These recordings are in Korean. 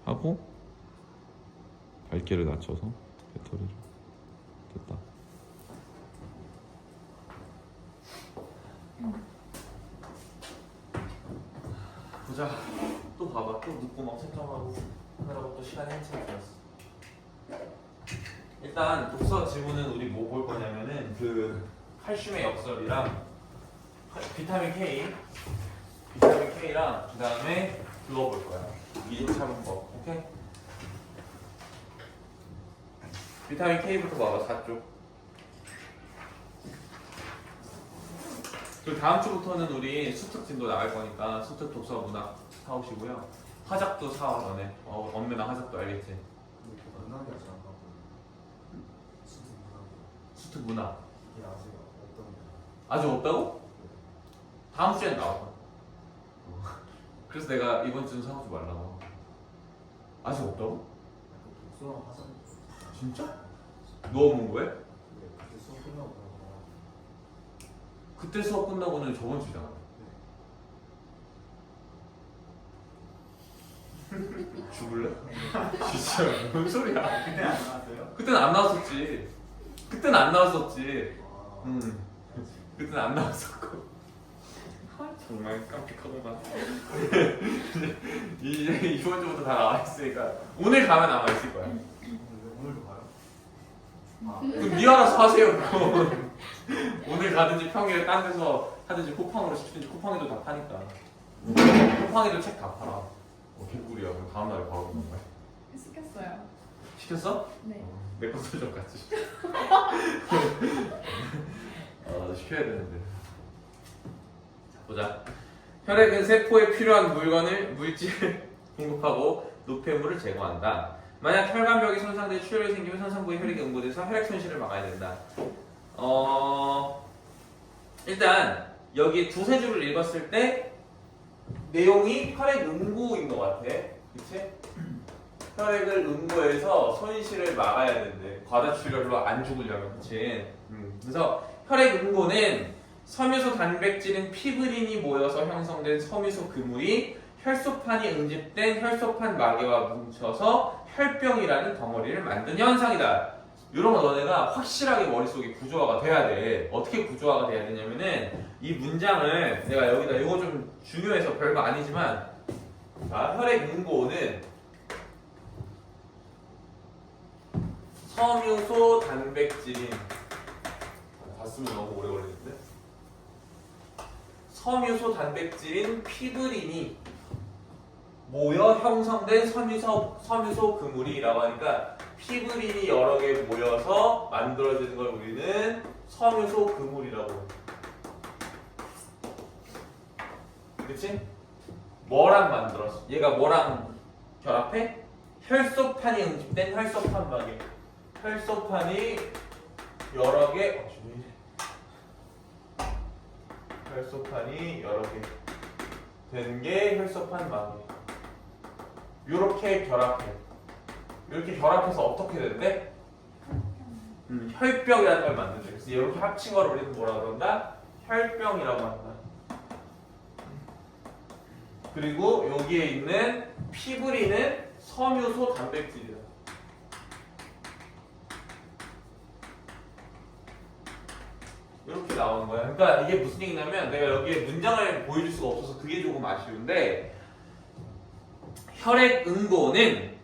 하고 밝기를 낮춰서 배터리를 됐다. 보자. 또 봐봐. 또 눕고 막 채점하고 하느라고 또 시간이 한참 지났어. 일단 독서 지문은 우리 뭐 볼 거냐면은 그 칼슘의 역설이랑 비타민 K랑 그 다음에 그거 볼 거야. 미림 차분법. 오케이? 비타민 K부터 봐봐. 4쪽. 그리고 다음 주부터는 우리 수특 진도 나갈 거니까 수특 독서 문학 사오시고요. 화작도 사와 너네. 엄매나 화작도 알겠지? 만나게 하지 않나? 수특 문학. 이게 아직 어떤 게? 아직 없다고? 다음 주엔 나와. 그래서 내가 이번 주는 사오지 말라고. 아직 없다고? 독서랑 화장. 진짜? 너 공부해? 네, 그때 수업 끝나고 나서. 그때 수업 끝나고는 저번 주잖아. 죽을래? 진짜 뭔 소리야? 그때 안 나왔어요? 그때는 안 나왔었지. 그때는 안 나왔었지. 아, 그때는 안 나왔었고. 정말 깜찍하구만. 이제 이번 주부터 다 나와 있으니까 오늘 가면 남아 있을 거야. 오늘도 가요? 아, 그럼 니 알아서 하세요. 그럼. 오늘 가든지 평일에 딴 데서 하든지 쿠팡으로 시키든지 쿠팡에도 다 파니까. 쿠팡에도 책 다 팔아. 개꿀이야. 그럼 다음 날에 바로 오는 거야. 시켰어요. 시켰어? 네. 내 것도 좀 같이. 시켜야 되는데. 자, 보자. 혈액은 세포에 필요한 물질을 공급하고 노폐물을 제거한다. 만약 혈관벽이 손상돼 출혈이 생기면 손상부에 혈액이 응고돼서 혈액 손실을 막아야 된다. 일단 여기 두세 줄을 읽었을 때 내용이 혈액 응고인 것 같아. 그치? 혈액을 응고해서 손실을 막아야 된대. 과다 출혈로 안 죽으려면. 그치? 그래서 혈액 응고는 섬유소 단백질인 피브린이 모여서 형성된 섬유소 그물이 혈소판이 응집된 혈소판 마개와 뭉쳐서 혈병이라는 덩어리를 만든 현상이다. 이런 거 너네가 확실하게 머릿속에 구조화가 돼야 돼. 어떻게 구조화가 돼야 되냐면은 이 문장을 내가 여기다 이거 좀 중요해서 별거 아니지만 혈액 응고는 섬유소 단백질인 다 쓰면 너무 오래 걸리는데 섬유소 단백질인 피브린이 모여 형성된 섬유소 그물이라고 하니까 피브린이 여러 개 모여서 만들어지는 걸 우리는 섬유소 그물이라고 해. 그치? 뭐랑 만들었어? 얘가 뭐랑 결합해? 혈소판이 응집된 혈소판 마개. 혈소판이 여러 개 혈소판이 여러 개 된 게 혈소판 마개. 요렇게 결합해. 이렇게 결합해서 어떻게 된대? 혈병이라는 걸 만든대. 그래서 이렇게 합친 걸 우리는 뭐라 그런다? 혈병이라고 한다. 그리고 여기에 있는 피브린은 섬유소 단백질이다. 이렇게 나오는 거야. 그러니까 이게 무슨 얘기냐면 내가 여기에 문장을 보여줄 수가 없어서 그게 조금 아쉬운데 혈액 응고는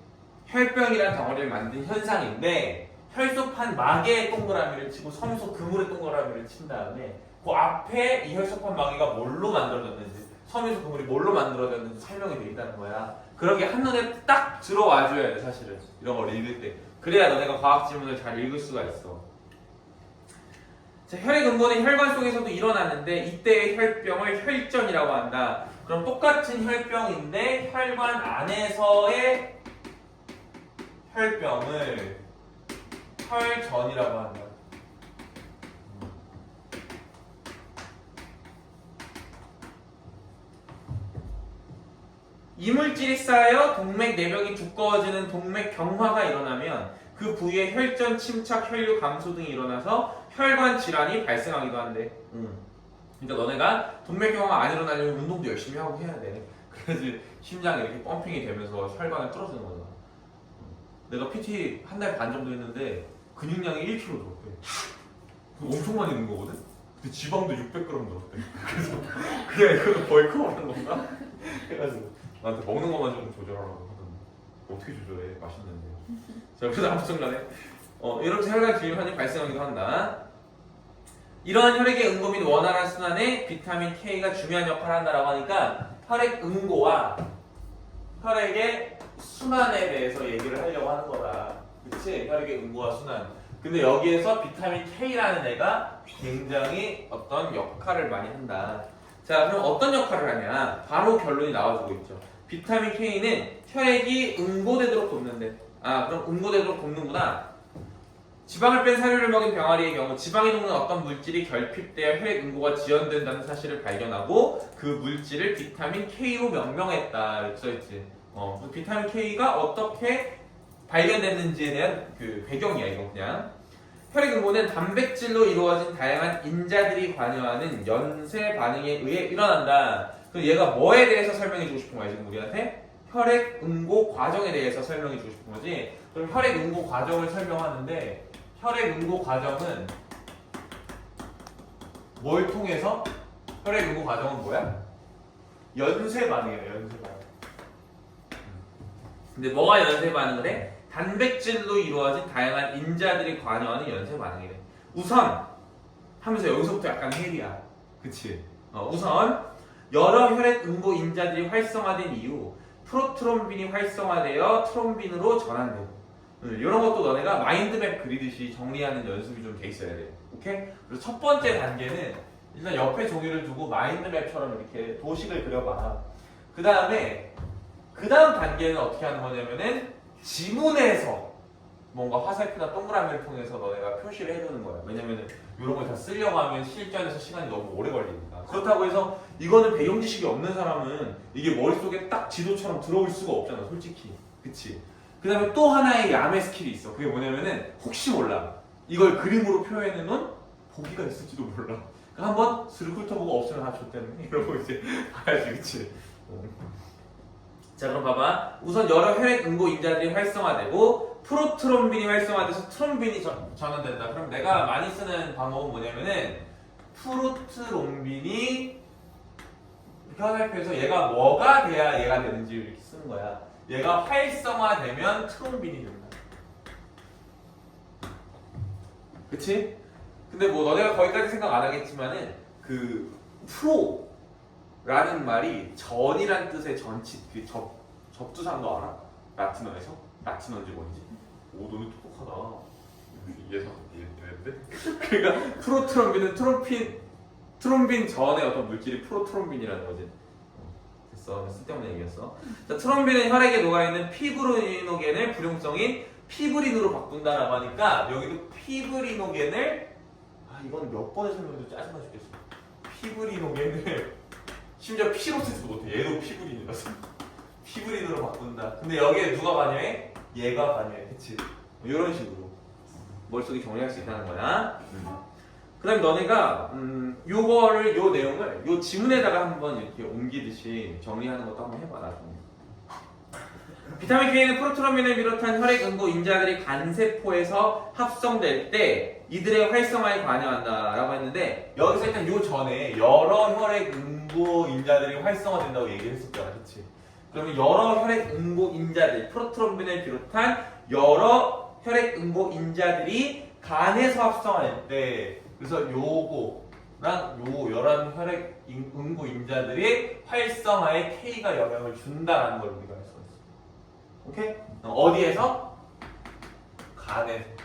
혈병이라는 덩어리를 만든 현상인데 혈소판 마개의 동그라미를 치고 섬유소 그물의 동그라미를 친 다음에 그 앞에 이 혈소판 마개가 뭘로 만들어졌는지 섬유소 그물이 뭘로 만들어졌는지 설명이 돼 있다는 거야. 그런 게 한눈에 딱 들어와줘야 돼 사실은 이런 걸 읽을 때. 그래야 너네가 과학 지문을 잘 읽을 수가 있어. 자, 혈액 응고는 혈관 속에서도 일어나는데 이때의 혈병을 혈전이라고 한다. 그럼 똑같은 혈병인데 혈관 안에서의 혈병을 혈전이라고 한다. 이물질이 쌓여 동맥 내벽이 두꺼워지는 동맥 경화가 일어나면 그 부위에 혈전, 침착, 혈류 감소 등이 일어나서 혈관 질환이 발생하기도 한대. 그러니까 너네가 동맥 경화가 안 일어나려면 운동도 열심히 하고 해야 돼. 그래야지 심장이 이렇게 펌핑이 되면서 혈관을 뚫어주는 거잖아. 내가 PT 한 달 반 정도 했는데 근육량이 1kg 늘었대. 그거 엄청 많이 는 거거든? 근데 지방도 600g 늘었대. 그래서 그냥 이거는 거의 커버한 건가? 해가지고 나한테 먹는 것만 좀 조절하라고 하던데 어떻게 조절해? 맛있는데. 자, 그래서 아무튼 간에 이렇게 혈관 기임환이 발생하기도 한다. 이러한 혈액의 응고 및 원활한 순환에 비타민 K가 중요한 역할을 한다라고 하니까 혈액 응고와 혈액의 순환에 대해서 얘기를 하려고 하는 거다. 그치? 혈액의 응고와 순환. 근데 여기에서 비타민 K라는 애가 굉장히 어떤 역할을 많이 한다. 자, 그럼 어떤 역할을 하냐? 바로 결론이 나와주고 있죠. 비타민 K는 혈액이 응고되도록 돕는데. 아, 그럼 응고되도록 돕는구나. 지방을 뺀 사료를 먹인 병아리의 경우 지방이 녹는 어떤 물질이 결핍되어 혈액 응고가 지연된다는 사실을 발견하고 그 물질을 비타민 K로 명명했다. 이렇게 써있지. 비타민 K가 어떻게 발견됐는지에 대한 그 배경이야, 이거 그냥. 혈액 응고는 단백질로 이루어진 다양한 인자들이 관여하는 연쇄 반응에 의해 일어난다. 그럼 얘가 뭐에 대해서 설명해주고 싶은 거야, 지금 우리한테? 혈액 응고 과정에 대해서 설명해주고 싶은 거지. 그럼 혈액 응고 과정을 설명하는데 혈액 응고 과정은 뭘 통해서? 혈액 응고 과정은 뭐야? 연쇄 반응이에요, 연쇄 반응. 근데 뭐가 연쇄 반응을 해? 단백질로 이루어진 다양한 인자들이 관여하는 연쇄 반응이래. 우선 하면서 여기서부터 약간 헬이야. 그치? 우선 여러 혈액 응고 인자들이 활성화된 이후 프로트롬빈이 활성화되어 트롬빈으로 전환되고 이런 것도 너네가 마인드맵 그리듯이 정리하는 연습이 좀 돼 있어야 돼. 오케이? 그래서 첫 번째 단계는 일단 옆에 종이를 두고 마인드맵처럼 이렇게 도식을 그려봐. 그 다음 단계는 어떻게 하는 거냐면은 지문에서 뭔가 화살표나 동그라미를 통해서 너네가 표시를 해주는 거야. 왜냐면은 이런 걸 다 쓰려고 하면 실전에서 시간이 너무 오래 걸리니까. 그렇다고 해서 이거는 배경 지식이 없는 사람은 이게 머릿속에 딱 지도처럼 들어올 수가 없잖아, 솔직히. 그치? 그 다음에 또 하나의 야매 스킬이 있어. 그게 뭐냐면은 혹시 몰라. 이걸 그림으로 표현해 놓은 보기가 있을지도 몰라. 그러니까 한번 스르 훑어보고 없으면 다 줬다는 이러고 이제 봐야지, 그치? 자, 그럼 봐봐. 우선 여러 혈액 응고 인자들이 활성화되고 프로트롬빈이 활성화돼서 트롬빈이 전환된다. 그럼 내가 많이 쓰는 방법은 뭐냐면은 프로트롬빈이 이렇게 화살표에서 얘가 뭐가 돼야 얘가 되는지 이렇게 쓰는 거야. 얘가 활성화되면 트롬빈이 된다. 그치? 근데 뭐 너네가 거기까지 생각 안 하겠지만은 그 프로라는 말이 전이란 뜻의 전치 그 접두사인 거 알아? 라틴어에서? 라틴어인지 뭔지? 오, 너네 똑똑하다. 예상 이랬는데? 그러니까 프로트롬빈은 트롬빈 전의 어떤 물질이 프로트롬빈이라는 거지. 됐어, 쓸데없는 얘기였어. 자, 트롬빈은 혈액에 녹아있는 피브리노겐을 불용성인 피브린으로 바꾼다라고 하니까 여기도 피브리노겐을 이건 몇 번을 설명해도 짜증나 죽겠어. 피브리노겐을 심지어 피로 쓰지도 못해. 얘도 피브린이라서 피브린으로 바꾼다. 근데 여기에 누가 관여해? 얘가 관여해. 그치? 이런 식으로 머릿속에 정리할 수 있다는 거야. 그 다음에 너네가 요 내용을 요 지문에다가 한번 이렇게 옮기듯이 정리하는 것도 한번 해봐, 나중에. 비타민 K는 프로트롬빈을 비롯한 혈액 응고 인자들이 간세포에서 합성될 때 이들의 활성화에 관여한다라고 했는데 여기서 일단 요 전에 여러 혈액 응고 인자들이 활성화된다고 얘기를 했었잖아, 그치? 그러면 여러 혈액 응고 인자들, 프로트롬빈을 비롯한 여러 혈액 응고 인자들이 간에서 합성할 때 그래서 요거랑 요 여러 혈액 응고 인자들이 활성화에 K가 영향을 준다라는 걸 우리가 알 수가 있어. 오케이? 어디에서? 간에서.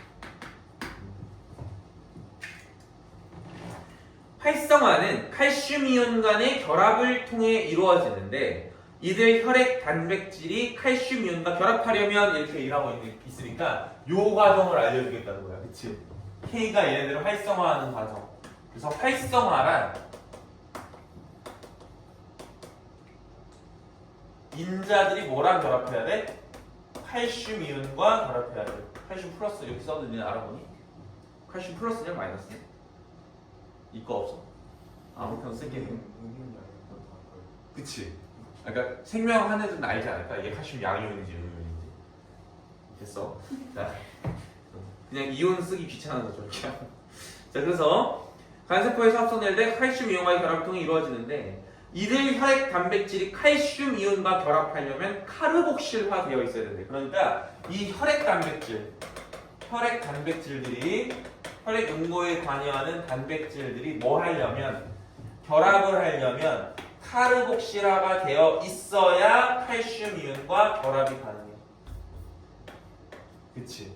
활성화는 칼슘 이온 간의 결합을 통해 이루어지는데 이들 혈액 단백질이 칼슘 이온과 결합하려면 이렇게 일하고 있으니까 요 과정을 알려주겠다는 거야. 그치? K가 얘네들을 활성화하는 과정. 그래서 활성화란 인자들이 뭐랑 결합해야 돼? 칼슘 이온과 결합해야 돼. 칼슘 플러스 이렇게 써도 니네 알아보니? 칼슘 플러스냐 마이너스냐? 이거 없어? 아무튼 쓸게. 그치? 그러니까 생명하는 애들은 알지 않을까? 이게 칼슘 양이온인지 음이온인지. 됐어. 자, 그냥 이온 쓰기 귀찮아서 저렇게. 자, 그래서 간세포에서 합성될 때 칼슘 이온과의 결합을 통해 이루어지는데 이들 혈액 단백질이 칼슘 이온과 결합하려면 카르복실화 되어 있어야 된대. 그러니까 이 혈액 단백질들이 혈액 응고에 관여하는 단백질들이 뭐 하려면 결합을 하려면 카르복실화가 되어 있어야 칼슘 이온과 결합이 가능해. 그치?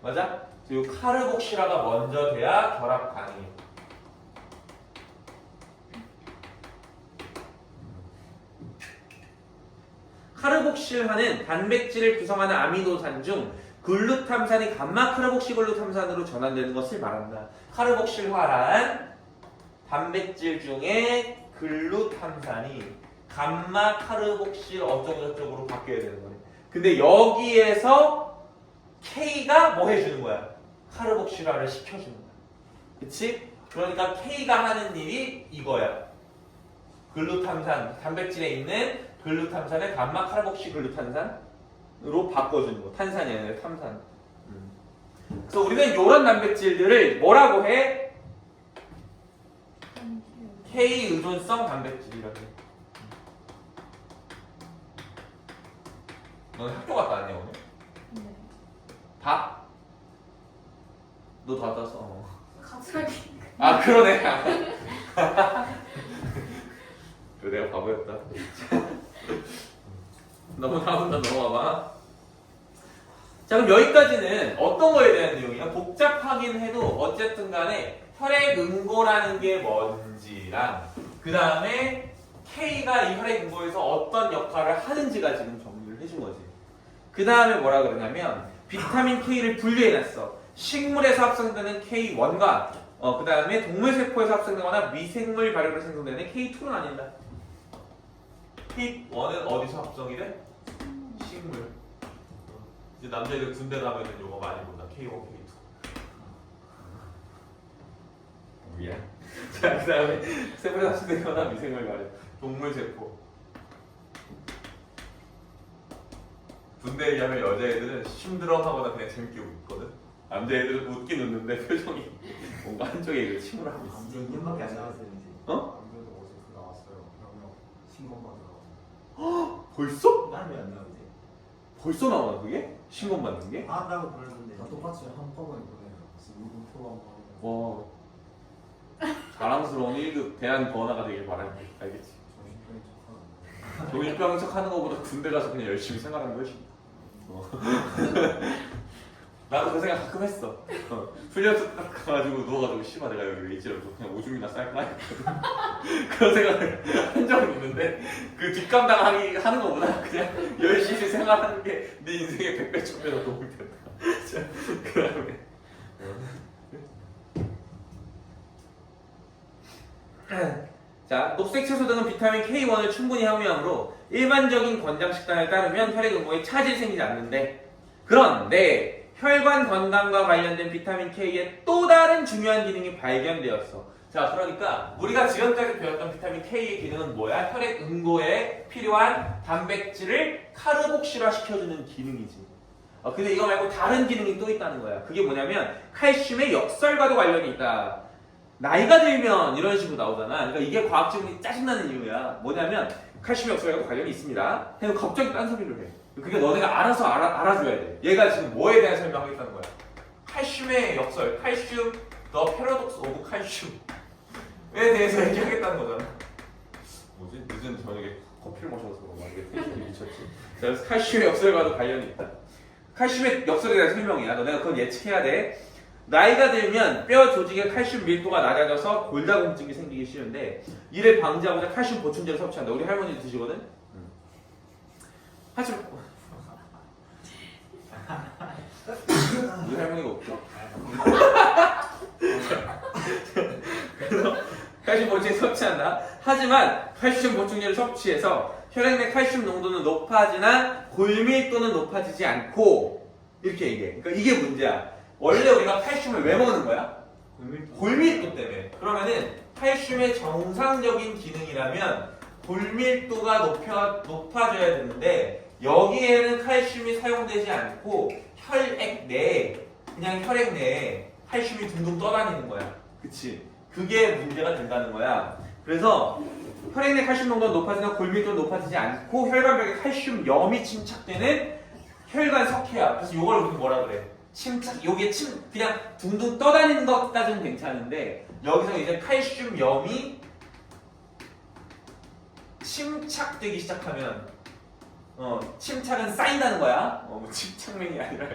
맞아? 이 카르복실화가 먼저 돼야 결합 가능해. 카르복실화는 단백질을 구성하는 아미노산 중 글루탐산이 감마 카르복시글루탐산으로 전환되는 것을 말한다. 카르복실화란 단백질 중에 글루탐산이 감마 카르복실 어쩌고저쩌고로 바뀌어야 되는 거네. 근데 여기에서 K가 뭐 해주는 거야? 카르복실화를 시켜주는 거야. 그치? 그러니까 K가 하는 일이 이거야. 글루탐산, 단백질에 있는 글루탐산을 감마 카르복시 글루탄산으로 바꿔주는 거. 탄산이 아니라 탐산. 그래서 우리는 이런 단백질들을 뭐라고 해? K 의존성 단백질이라고 해. 넌 학교 갔다 왔냐 오늘? 네. 다? 너 다 왔어? 갑자기. 아 그러네. 그래 내가 바보였다. 너무 다음 단 넘어가봐. 자 그럼 여기까지는 어떤 거에 대한 내용이야? 복잡하긴 해도 어쨌든 간에 혈액 응고라는 게 뭔지랑 그 다음에 K가 이 혈액 응고에서 어떤 역할을 하는지가 지금 정리를 해준 거지. 그 다음에 뭐라 그러냐면 비타민 K를 분류해놨어. 식물에서 합성되는 K1과 그 다음에 동물세포에서 합성되거나 미생물 발효로 생성되는 K2는 아닌다. K1은 어디서 합성이 돼? 식물. 이제 남자애들 군대 가면은 요거 많이 본다. K1, K2. 미안. 자, 그 다음에 세포에서 합성되거나 미생물 발효. 동물세포. 군대에 가면 여자애들은 심드렁하거나 그냥 재밌게 웃거든. 남자애들은 웃긴 웃는데 표정이 뭔가 한쪽에 침울함이 있어. 이제 2년밖에 안 남았어요 이제. 어? 안 그래도 어제 그 나왔어요. 병역 신검 받으러. 벌써? 딸이 안 나와 이제. 벌써 나와 그게? 신검 받는 게? 한다고 그러는데. 다 똑같이 한꺼번에 보내요. 무슨 표방 와 자랑스러운 1급 대한 번화가 되길 바랍니다. 알겠지? 정신병이 척하는. 종일병 척하는 것보다 군대 가서 그냥 열심히 생활하는 거 훨씬 나도 그 생각 가끔 했어. 훈련소 딱 가가지고 누워가지고 씨발 내가 여기 왜 있지라고 그냥 오줌이나 쌀까 했거든. 그런 생각을 한 적은 있는데 그 뒷감당하기 하는 것보다 그냥 열심히 생활하는 게 내 인생의 100배, 1000배 더 도움이 된다. 그 다음에 자, 녹색 채소 등은 비타민 K1을 충분히 함유하므로 일반적인 권장 식단을 따르면 혈액 응고에 차질이 생기지 않는데 그런데 혈관 건강과 관련된 비타민 K의 또 다른 중요한 기능이 발견되었어. 자, 그러니까 우리가 지금까지 배웠던 비타민 K의 기능은 뭐야? 혈액 응고에 필요한 단백질을 카르복실화 시켜주는 기능이지. 근데 이거 말고 다른 기능이 또 있다는 거야. 그게 뭐냐면 칼슘의 역설과도 관련이 있다. 나이가 들면 이런 식으로 나오잖아. 그러니까 이게 과학적으로 짜증나는 이유야. 뭐냐면 칼슘 역설과도 관련이 있습니다. 해서 갑자기 딴소리를 해. 그게 너네가 알아서 알아줘야 돼. 얘가 지금 뭐에 대한 설명하겠다는 거야. 칼슘의 역설, 칼슘, the paradox of 칼슘에 대해서 얘기하겠다는 거잖아. 뭐지? 늦은 저녁에 커피를 마셔서 그런가? 이게 텐션이 미쳤지. 그래서 칼슘의 역설과도 관련이 있다. 칼슘의 역설에 대한 설명이야. 너네가 그건 예측해야 돼. 나이가 들면 뼈 조직의 칼슘 밀도가 낮아져서 골다공증이 생기기 쉬운데 이를 방지하고자 칼슘 보충제를 섭취한다. 우리 할머니도 드시거든? 하지만 우리 할머니가 없죠? 그래서 칼슘 보충제 섭취한다. 하지만 칼슘 보충제를 섭취해서 혈액 내 칼슘 농도는 높아지나 골밀도는 높아지지 않고 이렇게 얘기해. 그러니까 이게 문제야. 원래 우리가 칼슘을 왜 먹는 거야? 골밀도 때문에. 그러면은 칼슘의 정상적인 기능이라면 골밀도가 높아져야 되는데 여기에는 칼슘이 사용되지 않고 혈액 내에 그냥 혈액 내에 칼슘이 둥둥 떠다니는 거야. 그치? 그게 문제가 된다는 거야. 그래서 혈액 내 칼슘 농도가 높아지나 골밀도가 높아지지 않고 혈관벽에 칼슘염이 침착되는 혈관 석회화. 그래서 이걸 우리 뭐라 그래? 침착, 요게 그냥 둥둥 떠다니는 것까지는 괜찮은데 여기서 이제 칼슘염이 침착되기 시작하면 침착은 쌓인다는 거야. 뭐 침착맨이 아니라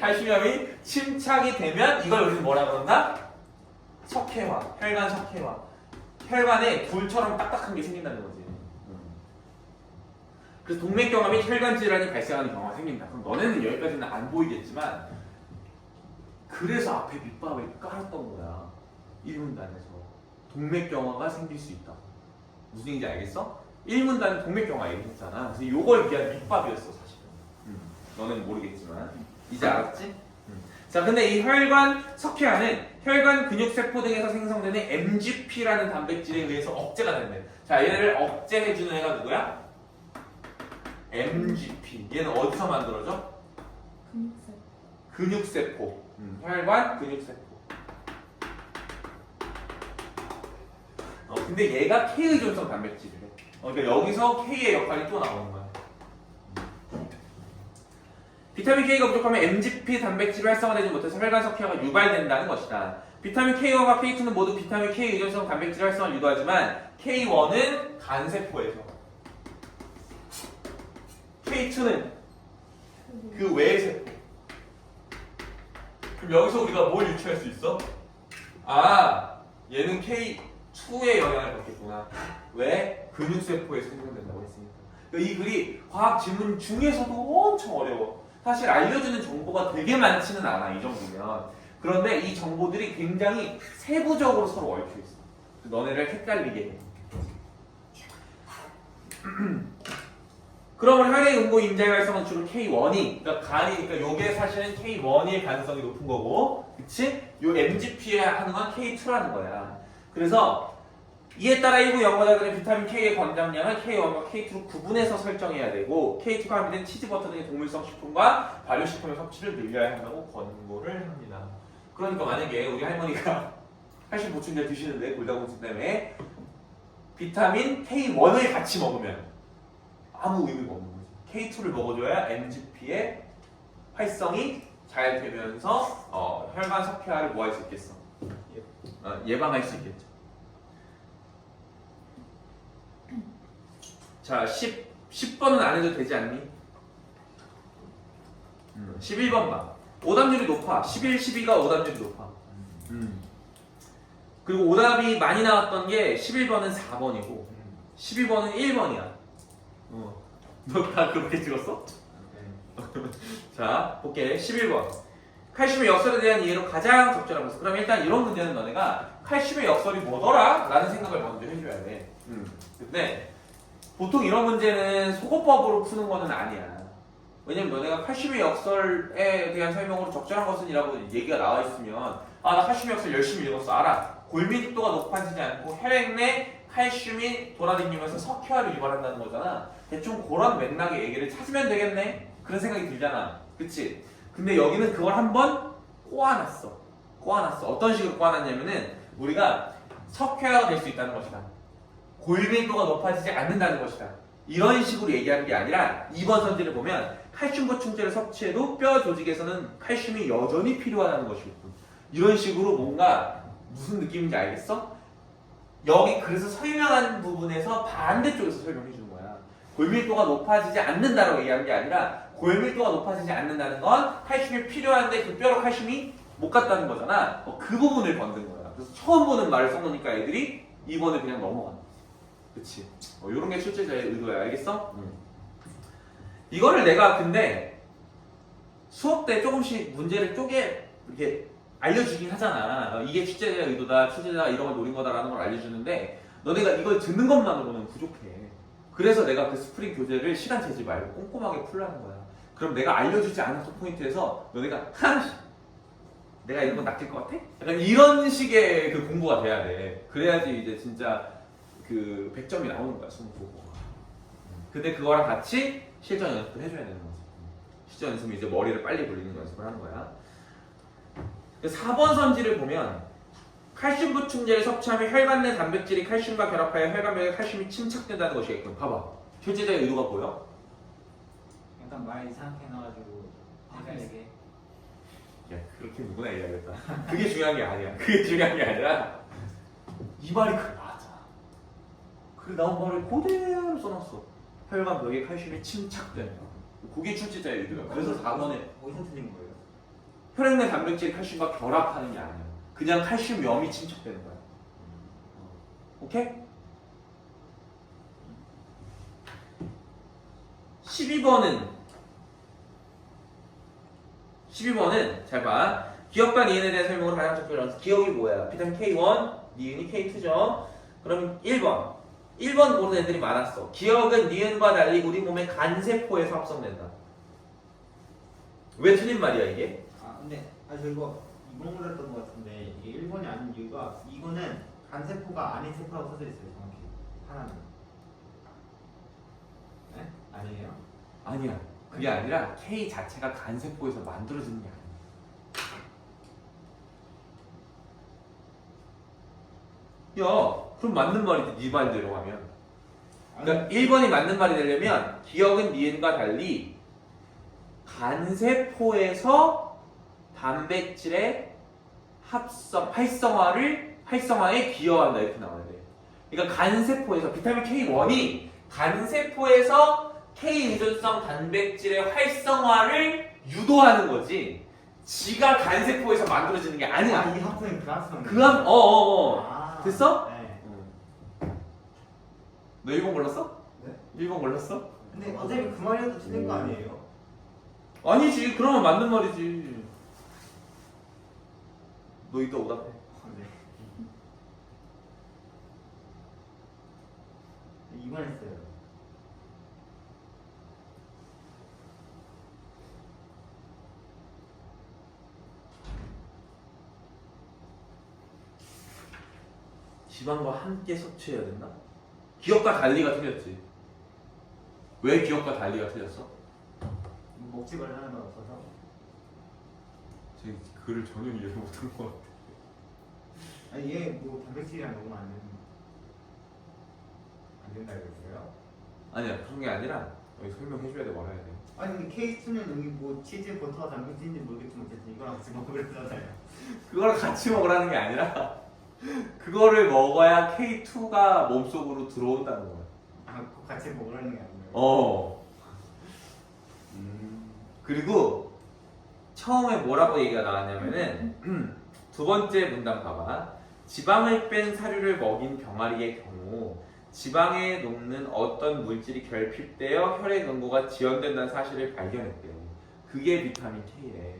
칼슘염이 침착이 되면 이걸 우리는 뭐라 그런다? 석회화, 혈관 석회화. 혈관에 굴처럼 딱딱한 게 생긴다는 거지. 그래서 동맥경화 및 혈관 질환이 발생하는 경우가 생긴다. 그럼 너네는 여기까지는 안 보이겠지만 그래서 앞에 밑밥을 깔았던 거야. 1문단에서 동맥경화가 생길 수 있다. 무슨 얘기인지 알겠어? 1문단은 동맥경화 얘기했잖아. 그래서 이걸 위한 밑밥이었어 사실은. 너는 모르겠지만 이제 알았지? 자, 근데 이 혈관 석회화는 혈관 근육세포 등에서 생성되는 MGP라는 단백질에 의해서 억제가 된대. 자, 얘를 억제해주는 애가 누구야? MGP. 얘는 어디서 만들어져? 근육세포. 혈관 근육세포. 근데 얘가 K의존성 단백질이래. 그러니까 여기서 K의 역할이 또 나오는 거야. 비타민 K가 부족하면 MGP 단백질이 활성화되지 못해서 혈관 석회화가 유발된다는 것이다. 비타민 K1과 K2는 모두 비타민 K 의존성 단백질 활성화를 유도하지만 K1은 간세포에서, K2는 그 외의 세포. 그럼 여기서 우리가 뭘 유추할 수 있어? 아, 얘는 K2의 영향을 받겠구나. 왜? 근육세포에서 생성된다고 했으니까. 이 글이 과학 지문 중에서도 엄청 어려워. 사실 알려주는 정보가 되게 많지는 않아, 이 정도면. 그런데 이 정보들이 굉장히 세부적으로 서로 얽혀 있어. 너네를 헷갈리게 해. 그러면 혈액 응고 임자의 활성은 주로 K1이, 그러니까 간이니까 요게 사실은 K1일 가능성이 높은 거고, 그치? 요 MGP에 하는 건 K2라는 거야. 그래서 이에 따라 일부 연구자들은 비타민 K의 권장량을 K1과 K2로 구분해서 설정해야 되고 K2가 함유된 치즈버터 등의 동물성 식품과 발효식품의 섭취를 늘려야 한다고 권고를 합니다. 그러니까 만약에 우리 할머니가 칼슘 보충제 드시는데 골다공증 때문에 비타민 K1을 같이 먹으면 아무 의미가 없는 거지. K2를 먹어줘야 MGP의 활성이 잘 되면서 혈관 석회화를 뭐 할 수 있겠어? 예방할 수 있겠죠. 자, 10번은 안 해도 되지 않니? 11번 봐. 오답률이 높아. 11, 12가 오답률이 높아. 그리고 오답이 많이 나왔던 게 11번은 4번이고 12번은 1번이야. 너 다 그렇게 찍었어? 자, 볼게. 11번. 칼슘의 역설에 대한 이해로 가장 적절한 것은, 그럼 일단 이런 문제는 너네가 칼슘의 역설이 뭐더라? 라는 생각을 먼저 해줘야 돼. 근데 보통 이런 문제는 소거법으로 푸는 거는 아니야. 왜냐면 너네가 칼슘의 역설에 대한 설명으로 적절한 것은 이라고 얘기가 나와 있으면 나 칼슘의 역설 열심히 읽었어. 알아. 골밀도가 높아지지 않고 혈액 내 칼슘이 돌아다니면서 석회화를 유발한다는 거잖아. 대충 그런 맥락의 얘기를 찾으면 되겠네? 그런 생각이 들잖아. 그치? 근데 여기는 그걸 한번 꼬아놨어. 어떤 식으로 꼬아놨냐면은 우리가 석회화가 될 수 있다는 것이다. 골밀도가 높아지지 않는다는 것이다. 이런 식으로 얘기하는 게 아니라 2번 선지를 보면 칼슘 보충제를 섭취해도 뼈 조직에서는 칼슘이 여전히 필요하다는 것이었군. 이런 식으로 뭔가 무슨 느낌인지 알겠어? 여기 그래서 설명한 부분에서 반대쪽에서 설명해 주는 거야. 골밀도가 높아지지 않는다고 얘기하는 게 아니라 골밀도가 높아지지 않는다는 건 칼슘이 필요한데 그 뼈로 칼슘이 못 갔다는 거잖아. 그 부분을 건든 거야. 그래서 처음 보는 말을 써놓으니까 애들이 2번을 그냥 넘어간다. 그치? 요런 게 출제자의 의도야. 알겠어? 이거를 내가 근데 수업 때 조금씩 문제를 이렇게 알려주긴 하잖아. 이게 출제자의 의도다, 출제자가 이런 걸 노린 거다라는 걸 알려주는데 너네가 이걸 듣는 것만으로는 부족해. 그래서 내가 그 스프링 교재를 시간 재지 말고 꼼꼼하게 풀라는 거야. 그럼 내가 알려주지 않았던 포인트에서 너네가 내가 이런 건 낚일 것 같아? 약간 이런 식의 그 공부가 돼야 돼. 그래야지 이제 진짜 그 100점이 나오는 거야 수능 보고. 근데 그거랑 같이 실전 연습도 해줘야 되는 거지. 실전 연습은 이제 머리를 빨리 굴리는 연습을 하는 거야. 4번 선지를 보면 칼슘 보충제를 섭취하면 혈관 내 단백질이 칼슘과 결합하여 혈관벽에 칼슘이 침착된다는 것이겠군. 봐봐. 실제적인 의도가 보여? 약간 말 이상하게 해놔가지고 헷갈리게. 야 그렇게 누구나 얘기하겠다. 그게 중요한 게 아니야. 그게 중요한 게 아니라 이 말이 그래 맞아. 그 나온 말을 그대로 써놨어. 혈관벽에 칼슘이 침착된다. 그게 출제자의 의도야. 그래서 4번에 어디서 틀린 거예요? 혈액 내 단백질이 칼슘과 결합하는 게 아니야. 그냥 칼슘염이 침착되는 거야. 오케이? 12번은 잘 봐. 기억과 니은에 대한 설명으로 가장 적절히 나왔어. 기억이 뭐야? 비타민 K1, 니은이 K2죠. 그럼 1번 고른 애들이 많았어. 기억은 니은과 달리 우리 몸의 간세포에서 합성된다. 왜 틀린 말이야 이게? 아 근데 저 이거 2번 골랐던 것 같은데 이게 1번이 아닌 이유가 이거는 간세포가 아닌 세포라고 써져 있어요 정확히 하나는. 네? 아니에요? 아니야. 그게 아니라 K 자체가 간세포에서 만들어지는 게 아니야. 야, 그럼 맞는 말이지. 네 말대로 하면. 그러니까 1번이 맞는 말이 되려면 기억은 니은과 달리 간세포에서 단백질의 활성화에 기여한다 이렇게 나와야 돼. 그러니까 간세포에서 비타민 K1이 간세포에서 K 의존성 단백질의 활성화를 유도하는 거지. 지가 간세포에서 만들어지는 게 아니야. 이 학생이 그 학생. 됐어? 네. 너 1번 골랐어? 네? 1번 골랐어? 근데 어차피 그 말이어도 틀린 거 아니에요? 아니지. 그러면 맞는 말이지. 너 이따 오답해. 네. 2번 했어요. 지방과 함께 섭취해야 된다? 기억과 달리가 틀렸지. 왜 기억과 달리가 틀렸어? 먹지를 하는 건 없어서. 제 글을 전혀 이해 못한 것 같아. 아니 얘 뭐 단백질이랑 너무 안 된다고 했어요? 아니야 그런 게 아니라 여기 설명해줘야 돼 말아야 돼. 아니 근데 K2는 여기 뭐 치즈 버터가 단백질인지 모르겠지만 어쨌든 이거랑 같이 먹으면 되잖아요. 그거랑 같이 먹으라는 게 아니라 그거를 먹어야 K2가 몸속으로 들어온다는 거야. 아 그거 같이 먹으라는 게 아니에요. 그리고 처음에 뭐라고 얘기가 나왔냐면은 두 번째 문단 봐봐. 지방을 뺀 사료를 먹인 병아리의 경우 지방에 녹는 어떤 물질이 결핍되어 혈액 응고가 지연된다는 사실을 발견했대. 그게 비타민 K래.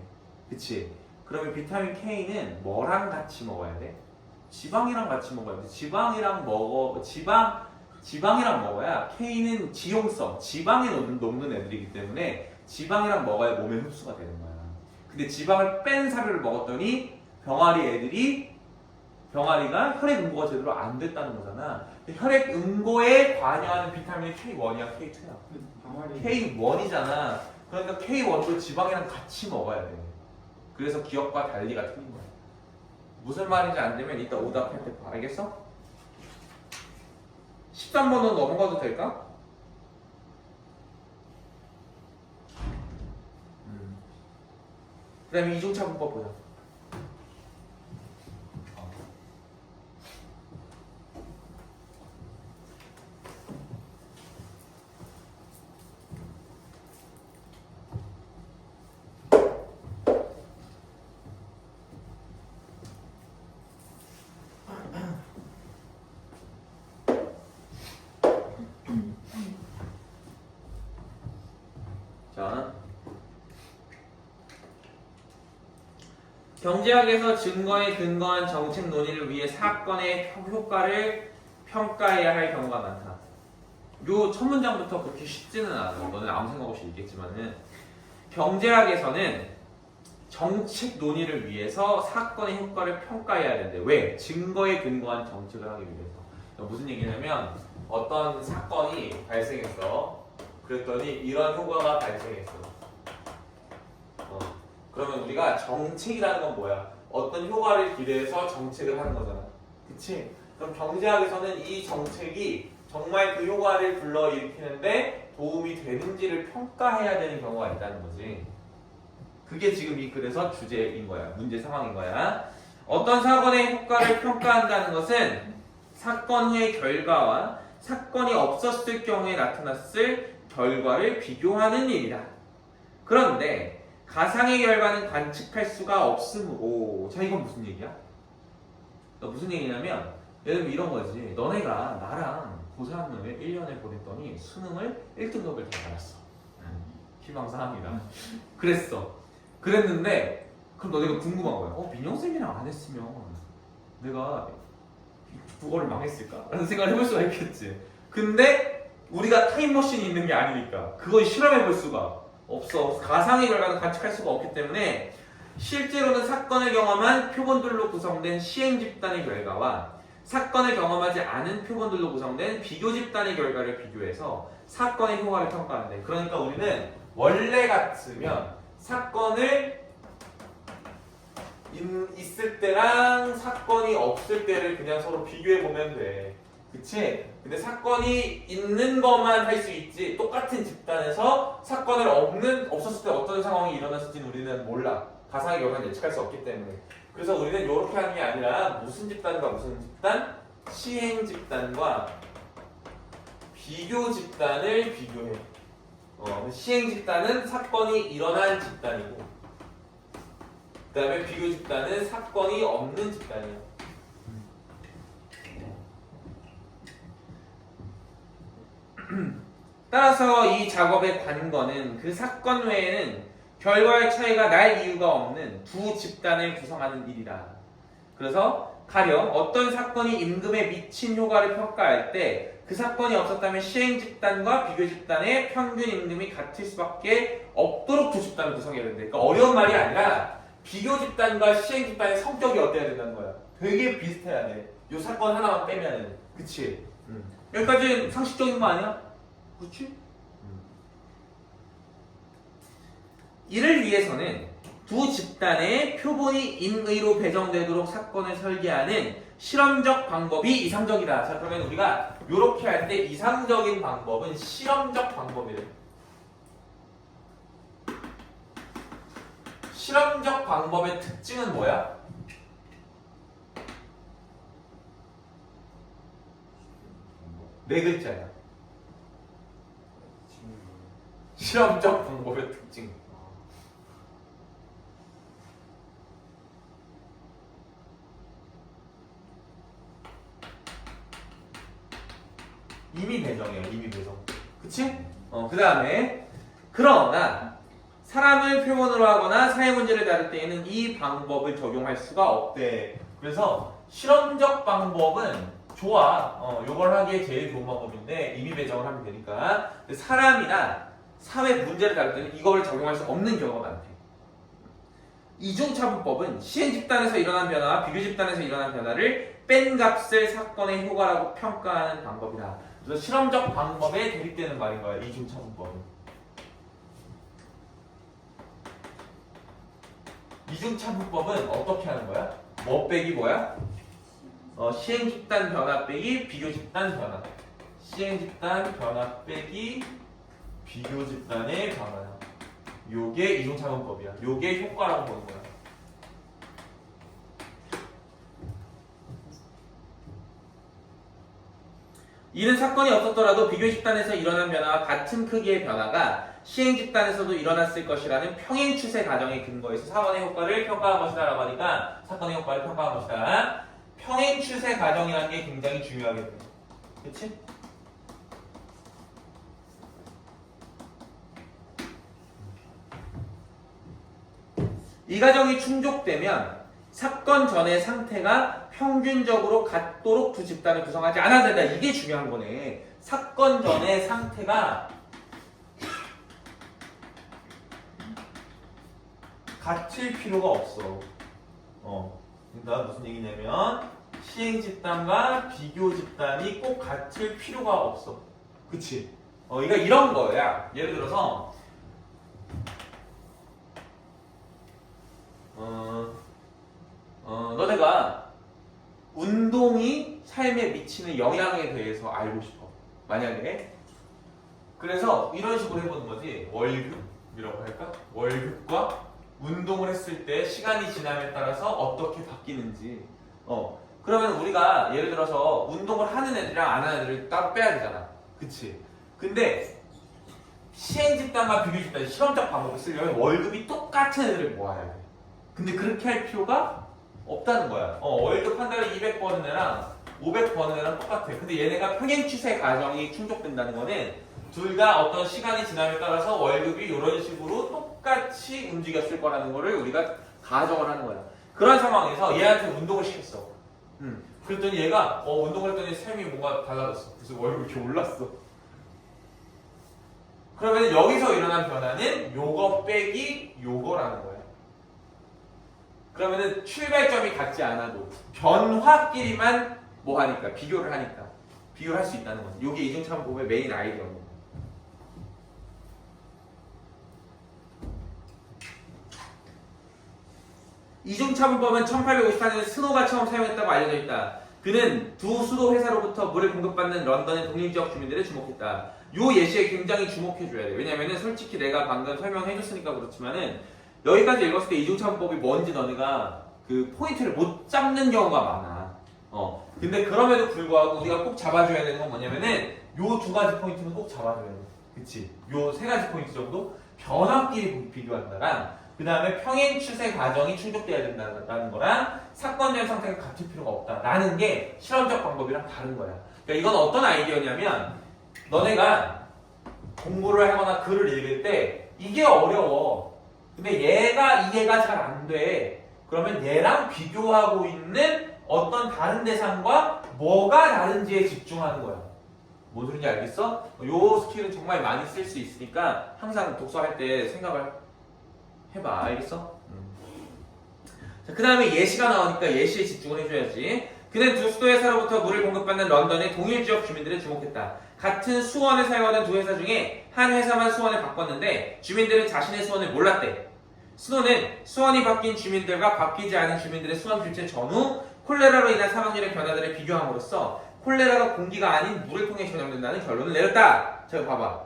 그치? 그러면 비타민 K는 뭐랑 같이 먹어야 돼? 지방이랑 같이 먹어야 돼. 지방이랑 먹어야 K는 지용성, 지방에 녹는 애들이기 때문에 지방이랑 먹어야 몸에 흡수가 되는 거야. 근데 지방을 뺀 사료를 먹었더니 병아리가 혈액 응고가 제대로 안 됐다는 거잖아. 혈액 응고에 관여하는 비타민이 K1이야, K2야. 병아리. K1이잖아. 그러니까 K1도 지방이랑 같이 먹어야 돼. 그래서 기억과 달리가 틀린 거야. 무슨 말인지 안 되면 이따 오답할 때 봐. 알겠어? 13번은 넘어가도 될까? 그 다음에 이중차 분법 보자. 자, 경제학에서 증거에 근거한 정책 논의를 위해 사건의 효과를 평가해야 할 경우가 많다. 요 첫 문장부터 그렇게 쉽지는 않아. 너는 아무 생각 없이 읽겠지만은 경제학에서는 정책 논의를 위해서 사건의 효과를 평가해야 된대. 왜? 증거에 근거한 정책을 하기 위해서. 무슨 얘기냐면 어떤 사건이 발생했어. 그랬더니 이런 효과가 발생했어. 그러면 우리가 정책이라는 건 뭐야? 어떤 효과를 기대해서 정책을 하는 거잖아. 그치? 그럼 경제학에서는 이 정책이 정말 그 효과를 불러일으키는데 도움이 되는지를 평가해야 되는 경우가 있다는 거지. 그게 지금 이 글에서 주제인 거야. 문제 상황인 거야. 어떤 사건의 효과를 평가한다는 것은 사건 후의 결과와 사건이 없었을 경우에 나타났을 결과를 비교하는 일이다. 그런데 가상의 결과는 관측할 수가 없으므로 자 이건 무슨 얘기야? 무슨 얘기냐면 예를 들면 이런 거지. 너네가 나랑 고3을 1년을 보냈더니 수능을 1등급을 다 받았어. 희망사항이다. 그랬는데 그럼 너네가 궁금한 거야. 민영쌤이랑 안 했으면 내가 국어를 망했을까? 라는 생각을 해볼 수가 있겠지. 근데 우리가 타임머신이 있는 게 아니니까 그걸 실험해 볼 수가 없어. 가상의 결과는 관측할 수가 없기 때문에 실제로는 사건을 경험한 표본들로 구성된 시행 집단의 결과와 사건을 경험하지 않은 표본들로 구성된 비교 집단의 결과를 비교해서 사건의 효과를 평가하는데, 그러니까 우리는 원래 같으면 사건을 있을 때랑 사건이 없을 때를 그냥 서로 비교해 보면 돼. 그치? 근데 사건이 있는 것만 할 수 있지 똑같은 집단에서 사건을 없었을 때 어떤 상황이 일어났을지는 우리는 몰라. 가상의 결과는 예측할 수 없기 때문에. 그래서 우리는 이렇게 하는 게 아니라 무슨 집단과 무슨 집단? 시행 집단과 비교 집단을 비교해. 시행 집단은 사건이 일어난 집단이고 그 다음에 비교 집단은 사건이 없는 집단이야. 따라서 이 작업의 관건은 그 사건 외에는 결과의 차이가 날 이유가 없는 두 집단을 구성하는 일이다. 그래서 가령 어떤 사건이 임금에 미친 효과를 평가할 때 그 사건이 없었다면 시행 집단과 비교 집단의 평균 임금이 같을 수밖에 없도록 두 집단을 구성해야 된대. 그러니까 어려운 말이 아니라 비교 집단과 시행 집단의 성격이 어때야 된다는 거야. 되게 비슷해야 돼. 요 사건 하나만 빼면은. 그치? 여기까지는 상식적인 거 아니야? 그치? 이를 위해서는 두 집단의 표본이 인의로 배정되도록 사건을 설계하는 실험적 방법이 이상적이다. 자, 그러면 우리가 이렇게 할 때 이상적인 방법은 실험적 방법이래. 실험적 방법의 특징은 뭐야? 네 글자야. 실험적 방법의 특징. 이미 배정이에요. 이미 배정. 그치? 그 다음에 그러나 사람을 표본으로 하거나 사회 문제를 다룰 때에는 이 방법을 적용할 수가 없대. 그래서 실험적 방법은 좋아. 요걸 하기에 제일 좋은 방법인데 이미 배정을 하면 되니까. 근데 사람이나 사회 문제를 다룰 때는 이걸 적용할 수 없는 경우가 많대. 이중차분법은 시행 집단에서 일어난 변화와 비교 집단에서 일어난 변화를 뺀 값을 사건의 효과라고 평가하는 방법이다. 그래서 실험적 방법에 대립되는 말인 거야. 이중차분법은. 이중차분법은 어떻게 하는 거야? 뭐 빼기 뭐야? 시행 집단 변화 빼기 비교 집단 변화. 시행 집단 변화 빼기 비교 집단의 변화야. 요게 이중차분법이야. 요게 효과라고 보는 거야. 이는 사건이 없었더라도 비교 집단에서 일어난 변화와 같은 크기의 변화가 시행 집단에서도 일어났을 것이라는 평행 추세 가정에 근거해서 사건의 효과를 평가한 것이다 라고 하니까 사건의 효과를 평가한 것이다. 평행 추세 가정이라는 게 굉장히 중요하겠네. 그치? 이 가정이 충족되면 사건 전의 상태가 평균적으로 같도록 두 집단을 구성하지 않아야 된다. 이게 중요한 거네. 사건 전의 상태가 같을 필요가 없어. 그러니까 무슨 얘기냐면 시행 집단과 비교 집단이 꼭 같을 필요가 없어. 그치? 그러니까 이런 거야. 예를 들어서 너네가 운동이 삶에 미치는 영향에 대해서 알고 싶어. 만약에 그래서 이런 식으로 해보는 거지. 월급이라고 할까? 월급과 운동을 했을 때 시간이 지남에 따라서 어떻게 바뀌는지. 그러면 우리가 예를 들어서 운동을 하는 애들이랑 안 하는 애들을 따로 빼야 되잖아. 그치? 근데 시행 집단과 비교 집단, 실험적 방법을 쓰려면 월급이 똑같은 애들을 모아야 돼. 근데 그렇게 할 필요가 없다는 거야. 월급 한 달에 200 버는 애랑 500 버는 애랑 똑같아. 근데 얘네가 평행 추세 과정이 충족된다는 거는 둘 다 어떤 시간이 지남에 따라서 월급이 이런 식으로 똑같이 움직였을 거라는 거를 우리가 가정을 하는 거야. 그런 상황에서 얘한테 운동을 시켰어. 그랬더니 얘가 운동을 했더니 삶이 뭔가 달라졌어. 그래서 월급이 이렇게 올랐어. 그러면 여기서 일어난 변화는 요거 빼기 요거라는 거야. 그러면은 출발점이 같지 않아도 변화끼리만 뭐 하니까 비교를 할 수 있다는 거지. 요게 이중차분법의 메인 아이디어입니다. 이중차분법은 1854년에 스노가 처음 사용했다고 알려져 있다. 그는 두 수도 회사로부터 물을 공급받는 런던의 동일지역 주민들을 주목했다. 요 예시에 굉장히 주목해줘야 돼. 왜냐면은 솔직히 내가 방금 설명해줬으니까 그렇지만은 여기까지 읽었을 때 이중차분법이 뭔지 너네가 그 포인트를 못 잡는 경우가 많아. 근데 그럼에도 불구하고 우리가 꼭 잡아줘야 되는 건 뭐냐면은 요 두 가지 포인트는 꼭 잡아줘야 돼. 그치? 요 세 가지 포인트 정도 변화끼리 비교한다랑 그 다음에 평행 추세 과정이 충족돼야 된다는 거랑 사건적 상태가 같을 필요가 없다라는 게 실험적 방법이랑 다른 거야. 그러니까 이건 어떤 아이디어냐면 너네가 공부를 하거나 글을 읽을 때 이게 어려워. 근데 얘가 이해가 잘 안 돼. 그러면 얘랑 비교하고 있는 어떤 다른 대상과 뭐가 다른지에 집중하는 거야. 뭔 소리인지 알겠어? 요 스킬은 정말 많이 쓸 수 있으니까 항상 독서할 때 생각을 해봐. 알겠어? 자, 그 다음에 예시가 나오니까 예시에 집중을 해줘야지. 그는 두 수도 회사로부터 물을 공급받는 런던의 동일 지역 주민들을 주목했다. 같은 수원을 사용하던 두 회사 중에 한 회사만 수원을 바꿨는데 주민들은 자신의 수원을 몰랐대. 스노는 수원이 바뀐 주민들과 바뀌지 않은 주민들의 수원 교체 전후 콜레라로 인한 사망률의 변화들을 비교함으로써 콜레라가 공기가 아닌 물을 통해 전염된다는 결론을 내렸다. 자, 봐봐.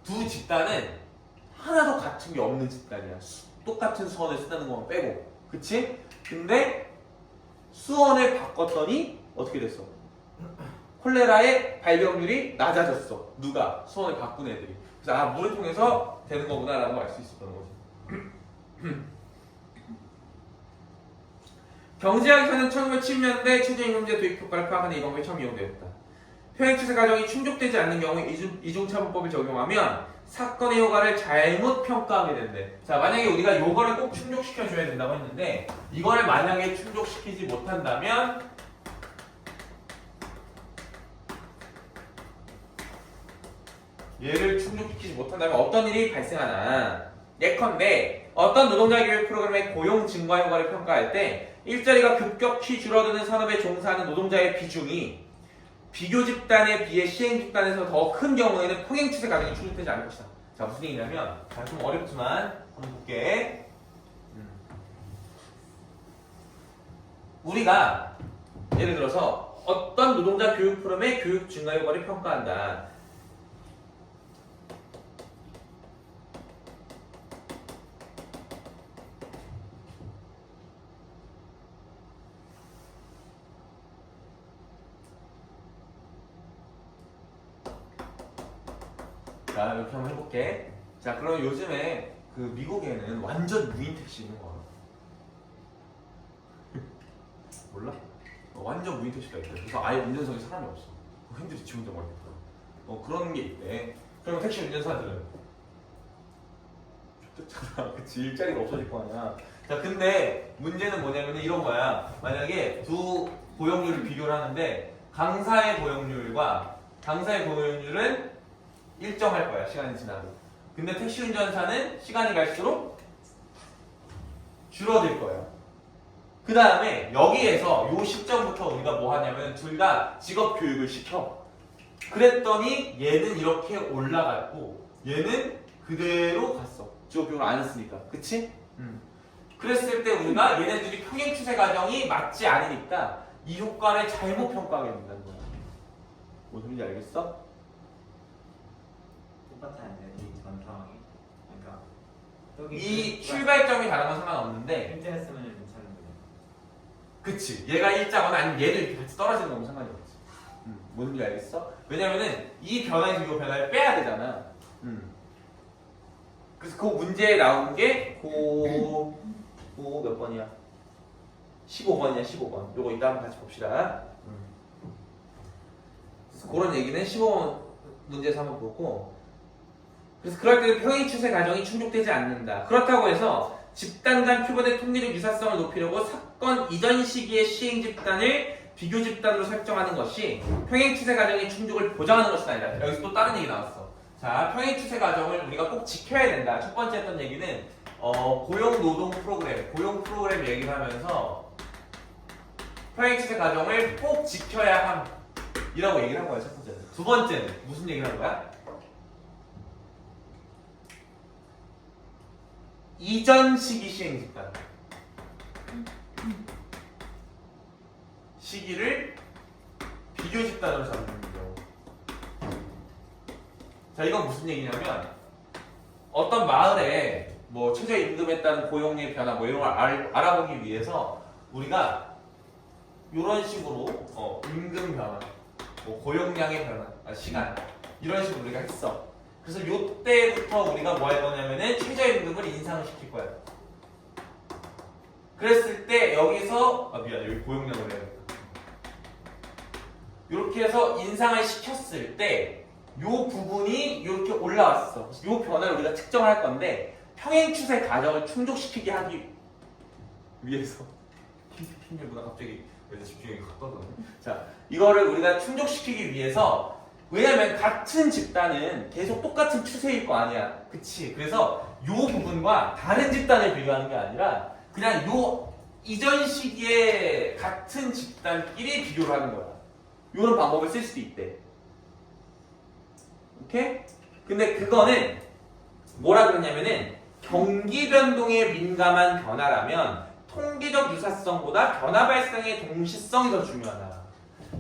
두 집단은 하나도 같은 게 없는 집단이야. 똑같은 수원을 쓰다는 것만 빼고. 그치? 근데 수원을 바꿨더니 어떻게 됐어? 콜레라의 발병률이 낮아졌어. 누가? 수원을 바꾼 애들이. 그래서 물을 통해서 되는 거구나 라는 걸 알 수 있었던 거지. 경제학에서는 1970년대 최저임금제 도입 효과를 파악하는 이 방법이 처음 이용되었다. 평행추세 과정이 충족되지 않는 경우에 이중차분법을 적용하면 사건의 효과를 잘못 평가하게 된대. 자, 만약에 우리가 요거를 꼭 충족시켜줘야 된다고 했는데 이거를 만약에 충족시키지 못한다면 얘를 충족시키지 못한다면 어떤 일이 발생하나. 예컨대 어떤 노동자 교육 프로그램의 고용 증가 효과를 평가할 때 일자리가 급격히 줄어드는 산업에 종사하는 노동자의 비중이 비교 집단에 비해 시행 집단에서 더 큰 경우에는 평행 추세 과정이 충족되지 않을 것이다. 자, 무슨 얘기냐면 좀 어렵지만 한번 볼게. 우리가 예를 들어서 어떤 노동자 교육 프로그램의 교육 증가 효과를 평가한다. 자, 이렇게 한번 해볼게. 자, 그럼 요즘에 그 미국에는 완전 무인 택시 있는 거야. 몰라? 완전 무인 택시가 있대. 그래서 아예 운전석에 사람이 없어. 핸들이 지 혼자 멀겠다. 그런 게 있대. 그러면 택시 운전사들은 좋겠잖아. 그치, 일자리가 없어질 거 아니야. 자, 근데 문제는 뭐냐면 이런 거야. 만약에 두 고용률을 비교를 하는데 강사의 고용률은 일정할 거야, 시간이 지나도. 근데 택시 운전사는 시간이 갈수록 줄어들 거야. 그 다음에 여기에서 요 시점부터 우리가 뭐 하냐면 둘 다 직업 교육을 시켜. 그랬더니 얘는 이렇게 올라갔고 얘는 그대로 갔어. 직업 교육을 안 했으니까. 그치? 그랬을 때 우리가 얘네들이 평행 추세 과정이 맞지 않으니까 이 효과를 잘못 평가하게 된다는 거야. 무슨 소리인지 알겠어? 똑같아야 돼. 이전 상황이. 그러니까 여기 이 출발점이 다른 건 상관없는데 일제했으면 괜찮은 거야. 그치. 얘가 일자거나 아니면 얘도 이렇게 같이 떨어지는 거면 상관이 없지. 무슨 소리인지 알겠어? 왜냐면은 이 변화에서 이 변화를 빼야 되잖아. 그래서 그 문제에 나온 게 몇 번이야? 15번이야, 15번. 요거 이따 한번 같이 봅시다. 그래서 그런 얘기는 15번 문제에서 한번 보고. 그래서 그럴 때는 평행 추세 과정이 충족되지 않는다. 그렇다고 해서 집단 간 표본의 통계적 유사성을 높이려고 사건 이전 시기의 시행 집단을 비교 집단으로 설정하는 것이 평행 추세 과정의 충족을 보장하는 것은 아니다. 여기서 또 다른 얘기 나왔어. 자, 평행 추세 과정을 우리가 꼭 지켜야 된다. 첫 번째 했던 얘기는 고용 노동 프로그램, 고용 프로그램 얘기를 하면서 평행 추세 과정을 꼭 지켜야 함이라고 얘기를 한 거야. 첫 번째는. 두 번째는 무슨 얘기를 한 거야? 이전 시기 시행 집단. 시기를 비교 집단으로 잡는 거죠. 자, 이건 무슨 얘기냐면 어떤 마을에 뭐 최저임금에 따른 고용의 변화 뭐 이런 걸 알아보기 위해서 우리가 이런 식으로 임금 변화, 뭐 고용량의 변화, 시간 이런 식으로 우리가 했어. 그래서 요때부터 우리가 뭐 할 거냐면은 최저임금을 인상을 시킬 거야. 그랬을 때 여기서 미안 여기 고용량을 해야겠다. 이렇게 해서 인상을 시켰을 때 요 부분이 이렇게 올라왔어. 그래서 요 변화를 우리가 측정할 건데 평행 추세 과정을 충족시키게 하기 위해서 핑계보다 갑자기 왜 집중력이 확 떨어졌네. 자, 이거를 우리가 충족시키기 위해서 왜냐면 같은 집단은 계속 똑같은 추세일 거 아니야. 그치? 그래서 요 부분과 다른 집단을 비교하는 게 아니라 그냥 요 이전 시기에 같은 집단끼리 비교를 하는 거야. 요런 방법을 쓸 수도 있대. 오케이? 근데 그거는 뭐라 그러냐면은 경기 변동에 민감한 변화라면 통계적 유사성보다 변화 발생의 동시성이 더 중요하다.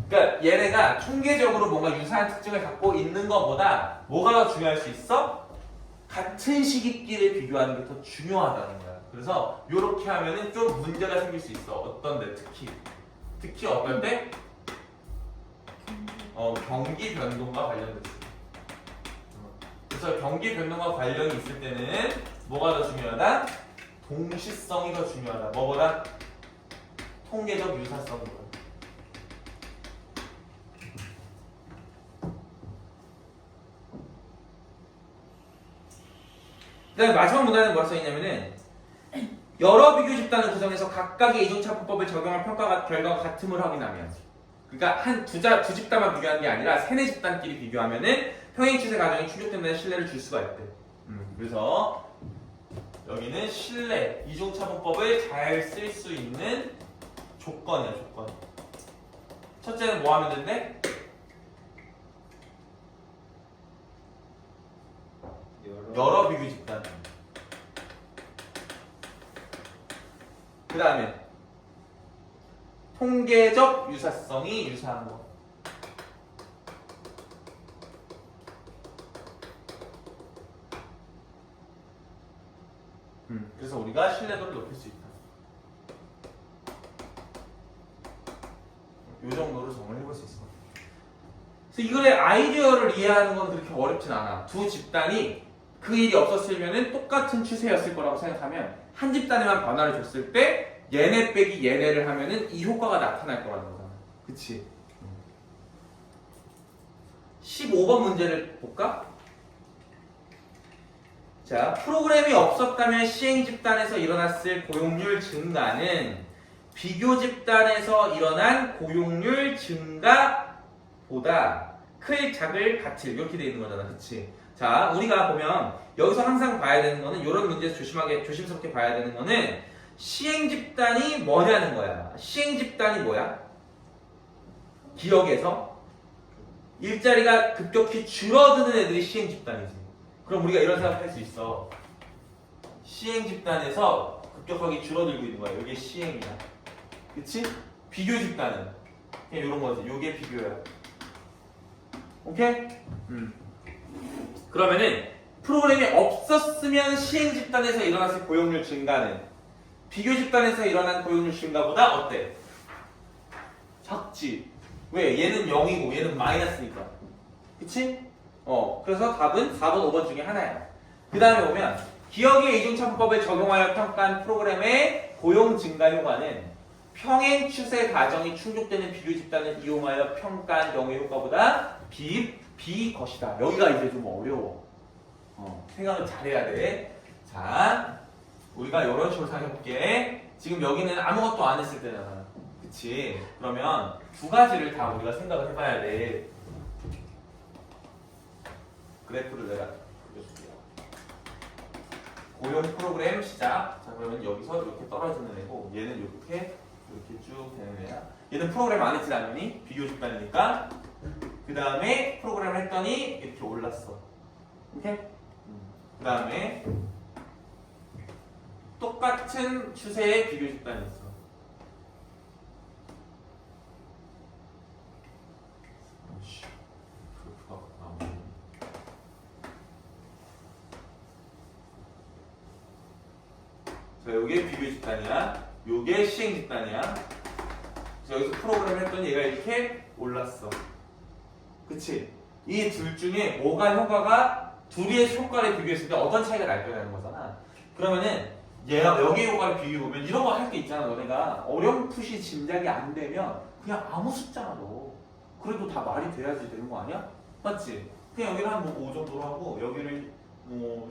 그러니까 얘네가 통계적으로 뭔가 유사한 특징을 갖고 있는 것보다 뭐가 더 중요할 수 있어? 같은 시기끼리 비교하는 게 더 중요하다는 거야. 그래서 이렇게 하면은 좀 문제가 생길 수 있어. 어떤데 특히 어떨 때? 경기 변동과 관련됐어. 그래서 경기 변동과 관련이 있을 때는 뭐가 더 중요하다? 동시성이 더 중요하다. 뭐보다? 통계적 유사성보다. 그다음에 마지막 문단에 뭐가 써있냐면은 여러 비교 집단을 구성해서 각각의 이중차분법을 적용한 평가 결과가 같음을 확인하면, 그러니까 두 집단만 비교하는 게 아니라 세네 집단끼리 비교하면은 평행 추세 과정이 충족된다는 신뢰를 줄 수가 있대. 그래서 여기는 신뢰, 이중차분법을 잘 쓸 수 있는 조건이야, 조건. 첫째는 뭐 하면 된대? 여러 비교 집단. 그 다음에 통계적 유사성이 유사한 거. 그래서 우리가 신뢰도를 높일 수 있다. 이 정도로 정을 해볼 수 있어. 그래서 이거의 아이디어를 이해하는 건 그렇게 어렵진 않아. 두 집단이 그 일이 없었으면 똑같은 추세였을 거라고 생각하면 한 집단에만 변화를 줬을 때 얘네 빼기 얘네를 하면은 이 효과가 나타날 거라는 거잖아. 그치? 15번 문제를 볼까? 자, 프로그램이 없었다면 시행 집단에서 일어났을 고용률 증가는 비교 집단에서 일어난 고용률 증가보다 클, 작을, 같을 이렇게 돼 있는 거잖아. 그치? 자, 우리가 보면 여기서 항상 봐야 되는 거는 이런 문제에서 조심스럽게 봐야 되는 거는 시행 집단이 뭐냐는 거야. 시행 집단이 뭐야? 기억에서 일자리가 급격히 줄어드는 애들이 시행 집단이지. 그럼 우리가 이런 생각할 수 있어. 시행 집단에서 급격하게 줄어들고 있는 거야. 이게 시행이야. 그치? 비교 집단은 그냥 이런 거지. 이게 비교야. 오케이? 그러면은 프로그램이 없었으면 시행 집단에서 일어났을 고용률 증가는 비교 집단에서 일어난 고용률 증가보다 어때? 작지. 왜? 얘는 0이고 얘는 마이너스니까. 그치? 그래서 답은 4번, 5번 중에 하나야. 그 다음에 보면 기억의 이중차분법을 적용하여 평가한 프로그램의 고용 증가 효과는 평행 추세 과정이 충족되는 비교 집단을 이용하여 평가한 경우의 효과보다 비것이다. 여기가 이제 좀 어려워. 생각을 잘해야 돼. 자, 우리가 이런 식으로 생각해볼게. 지금 여기는 아무것도 안 했을 때잖아. 그치? 그러면 두 가지를 다 우리가 생각을 해봐야 돼. 그래프를 내가 그려줄게요. 고용 프로그램 시작. 자, 그러면 여기서 이렇게 떨어지는 애고 얘는 이렇게 쭉 되는 애야. 얘는 프로그램 안 했지 당연히 비교 집단이니까. 그 다음에 프로그램을 했더니 이렇게 올랐어. 오케이? 그 다음에 똑같은 추세의 비교 집단이 있어. 자, 요게 비교 집단이야. 요게 시행 집단이야. 자, 여기서 프로그램 했더니 얘가 이렇게 올랐어. 그치? 이 둘 중에 뭐가 효과가 둘의 효과를 비교했을 때 어떤 차이가 날 거냐는 거잖아. 그러면은 얘가 여기의 효과를 비교해보면 이런 거 할 게 있잖아. 너네가 어렴풋이 짐작이 안 되면 그냥 아무 숫자나 넣어. 그래도 다 말이 돼야지 되는 거 아니야? 맞지? 그냥 여기를 한 5 정도로 하고 여기를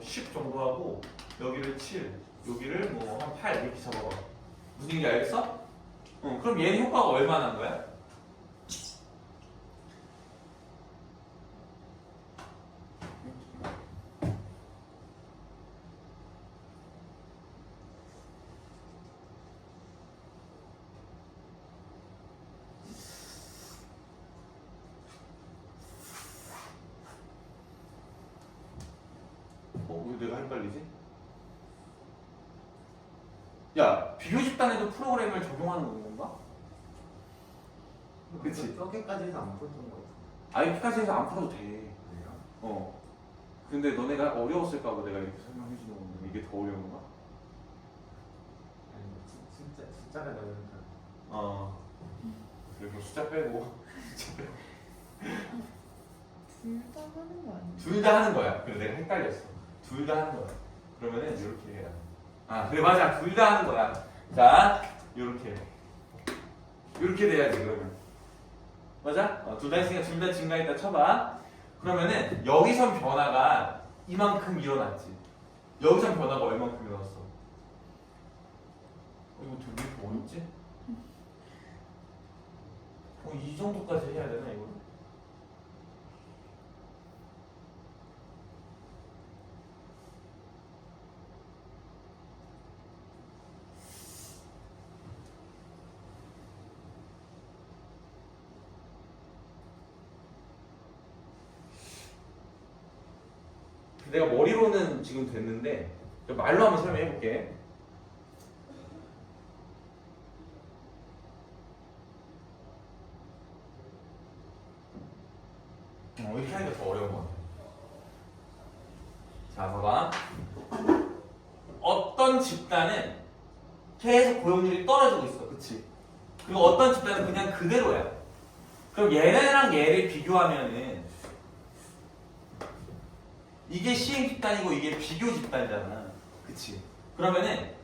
10 정도 하고 여기를 7 여기를 한 8 이렇게 잡아봐. 무슨 얘기인지 알겠어? 그럼 얘는 효과가 얼마나 한 거야? 왜 내가 헷갈리지? 야, 비교 집단에도 프로그램을 적용하는 건가? 그치? 그렇게까지 해서 안 풀었던 거 같아. 아니, 피까지 해서 안 풀어도 돼. 그래요? 근데 너네가 어려웠을까 봐 내가 이렇게 설명해 주는 건데 이게 더 어려운 건가? 아니 숫자가 나오니까. 그리고 숫자 빼고 둘 다 하는 거 아니야? 둘 다 하는 거야. 그래서 내가 헷갈렸어. 둘 다 하는 거야. 그러면은 이렇게 해야 돼. 그래 맞아. 둘 다 하는 거야. 자, 이렇게 돼야지 그러면. 맞아? 둘 다 했으니까 둘 다 증가했다 쳐봐. 그러면은 여기선 변화가 이만큼 일어났지. 여기선 변화가 얼만큼 일어났어? 이거 되게 어렵지? 이 정도까지 해야 되나 이거? 내가 머리로는 지금 됐는데 말로 한번 설명해 볼게. 이렇게 하니까 더 어려운 것 같아. 자, 봐봐. 어떤 집단은 계속 고용률이 떨어지고 있어. 그치? 그리고 어떤 집단은 그냥 그대로야. 그럼 얘네랑 얘를 비교하면은 이게 시행 집단이고 이게 비교 집단이잖아. 그치? 그러면은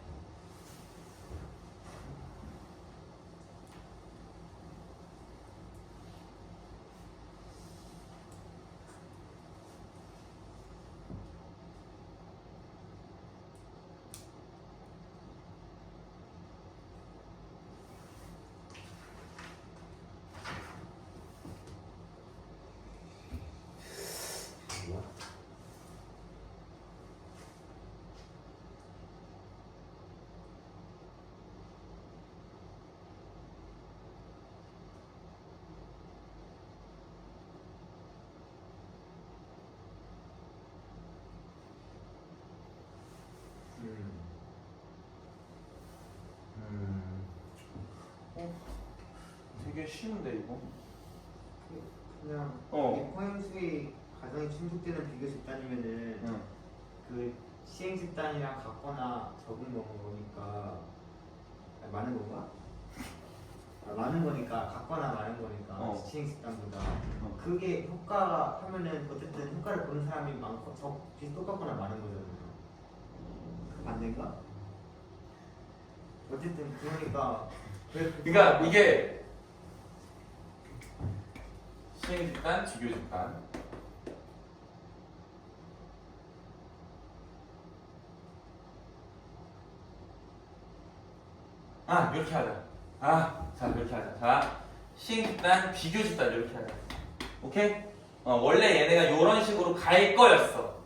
되게 쉬운데 이거. 그냥 어. 포행수의 가정이 충족되는 비교 집단이면은 응. 그 시행 집단이랑 같거나 적은 거니까 아니, 많은 건가? 많은 거니까 같거나 많은 거니까 시행 집단보다 그게 효과가 하면은 어쨌든 효과를 보는 사람이 많고 똑같거나 많은 거잖아요. 그 반대인가? 어쨌든 그러니까 그러니까 이게 시행 집단, 비교 집단. 아 이렇게 하자. 자 이렇게 하자. 자 시행 집단, 비교 집단 이렇게 하자. 오케이? 원래 얘네가 이런 식으로 갈 거였어.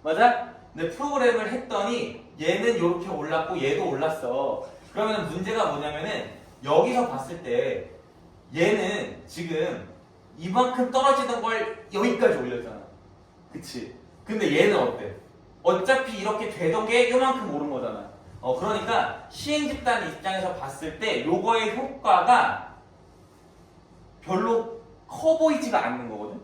맞아? 근데 프로그램을 했더니 얘는 이렇게 올랐고 얘도 올랐어. 그러면 문제가 뭐냐면은 여기서 봤을 때 얘는 지금 이만큼 떨어지는 걸 여기까지 올렸잖아. 그치? 근데 얘는 어때? 어차피 이렇게 되던 게 요만큼 오른 거잖아. 그러니까 시행 집단 입장에서 봤을 때 요거의 효과가 별로 커 보이지가 않는 거거든.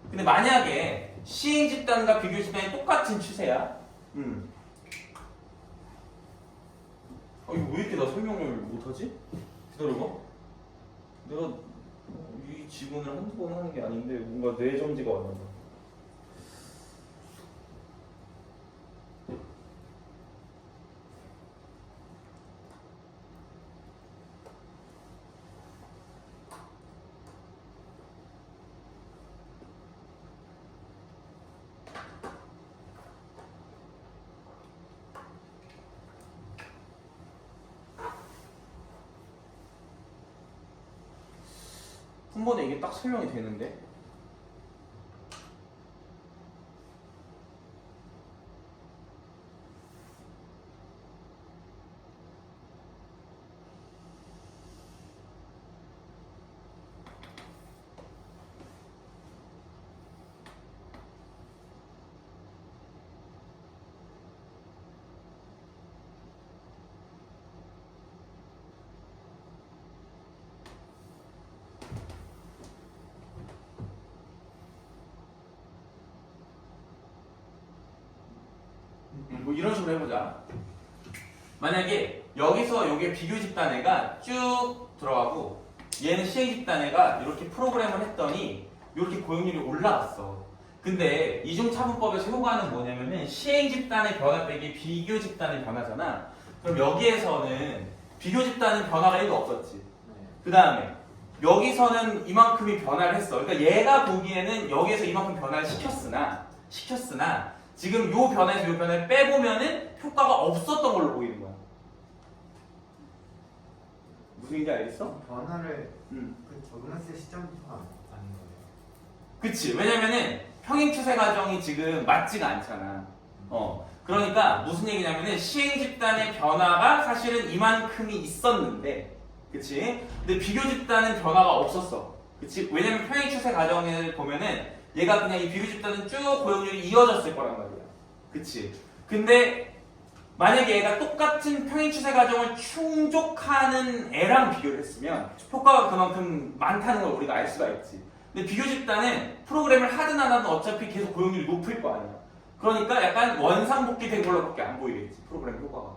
근데 만약에 시행 집단과 비교 집단이 똑같은 추세야. 이거 왜 이렇게 나 설명을 못하지? 기다려봐. 내가 이 지문을 한두 번 하는 게 아닌데 뭔가 뇌 점지가 왔나. 한 번에 이게 딱 설명이 되는데? 뭐 이런 식으로 해보자. 만약에 여기서 요게 비교 집단애가 쭉 들어가고 얘는 시행 집단애가 이렇게 프로그램을 했더니 이렇게 고용률이 올라갔어. 근데 이중차분법에서 효과는 뭐냐면은 시행 집단의 변화 빼기 비교 집단의 변화잖아. 그럼 여기에서는 비교 집단은 변화가 1도 없었지. 그 다음에 여기서는 이만큼이 변화를 했어. 그러니까 얘가 보기에는 여기에서 이만큼 변화를 시켰으나 지금 요 변화에서 요 변화를 빼보면은 효과가 없었던 걸로 보이는 거야. 무슨 얘기인지 알겠어? 변화를 그 적응했을 시점부터가 아닌 거예요. 그치. 왜냐면은 평행 추세 과정이 지금 맞지가 않잖아. 그러니까 무슨 얘기냐면은 시행 집단의 변화가 사실은 이만큼이 있었는데, 그치? 근데 비교 집단은 변화가 없었어. 그치? 왜냐면 평행 추세 과정을 보면은 얘가 그냥 이 비교 집단은 쭉 고용률이 이어졌을 거란 말이야. 그치? 근데 만약에 얘가 똑같은 평행 추세 과정을 충족하는 애랑 비교를 했으면 효과가 그만큼 많다는 걸 우리가 알 수가 있지. 근데 비교 집단은 프로그램을 하든 안 하든 어차피 계속 고용률이 높을 거 아니야. 그러니까 약간 원상복귀 된 걸로밖에 안 보이겠지, 프로그램 효과가.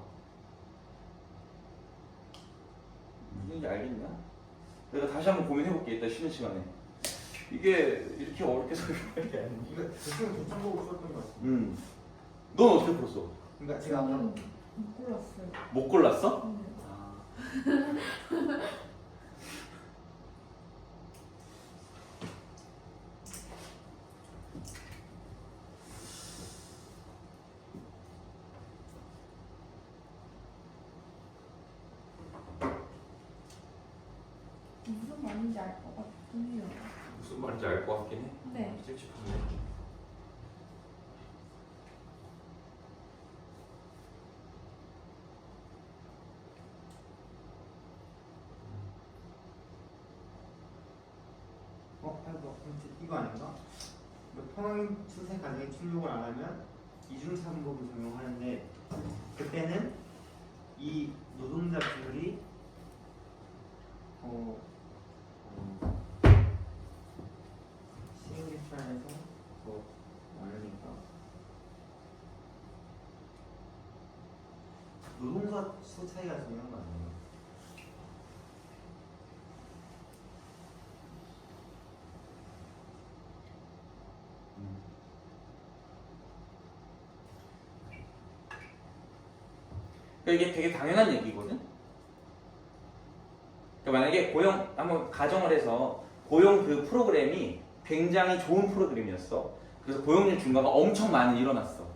무슨 얘기인지 알겠냐? 내가 다시 한번 고민해볼게, 이따 쉬는 시간에. 이게 이렇게 어렵게 설명하는 게 아니야. 이거 대충 대충 보고 풀었던 것 같습니다. 넌 어떻게 풀었어? 그러니까 제가 아까 못 골랐어요. 못 골랐어? 무슨 말인지 알 것 같긴 해요. 무슨 말인지 알 것 같긴 해. 네. 찝찝하네. 이거 아닌가? 평행 추세 과정에 충족을 안 하면 이중차분법을 적용하는데 그때는 이 노동자 비율이 시행집단에서 더 많으니까 노동자 수 차이가 중요한 거 아니에요? 이게 되게 당연한 얘기거든. 그러니까 만약에 고용 한번 가정을 해서 고용 그 프로그램이 굉장히 좋은 프로그램이었어. 그래서 고용률 증가가 엄청 많이 일어났어.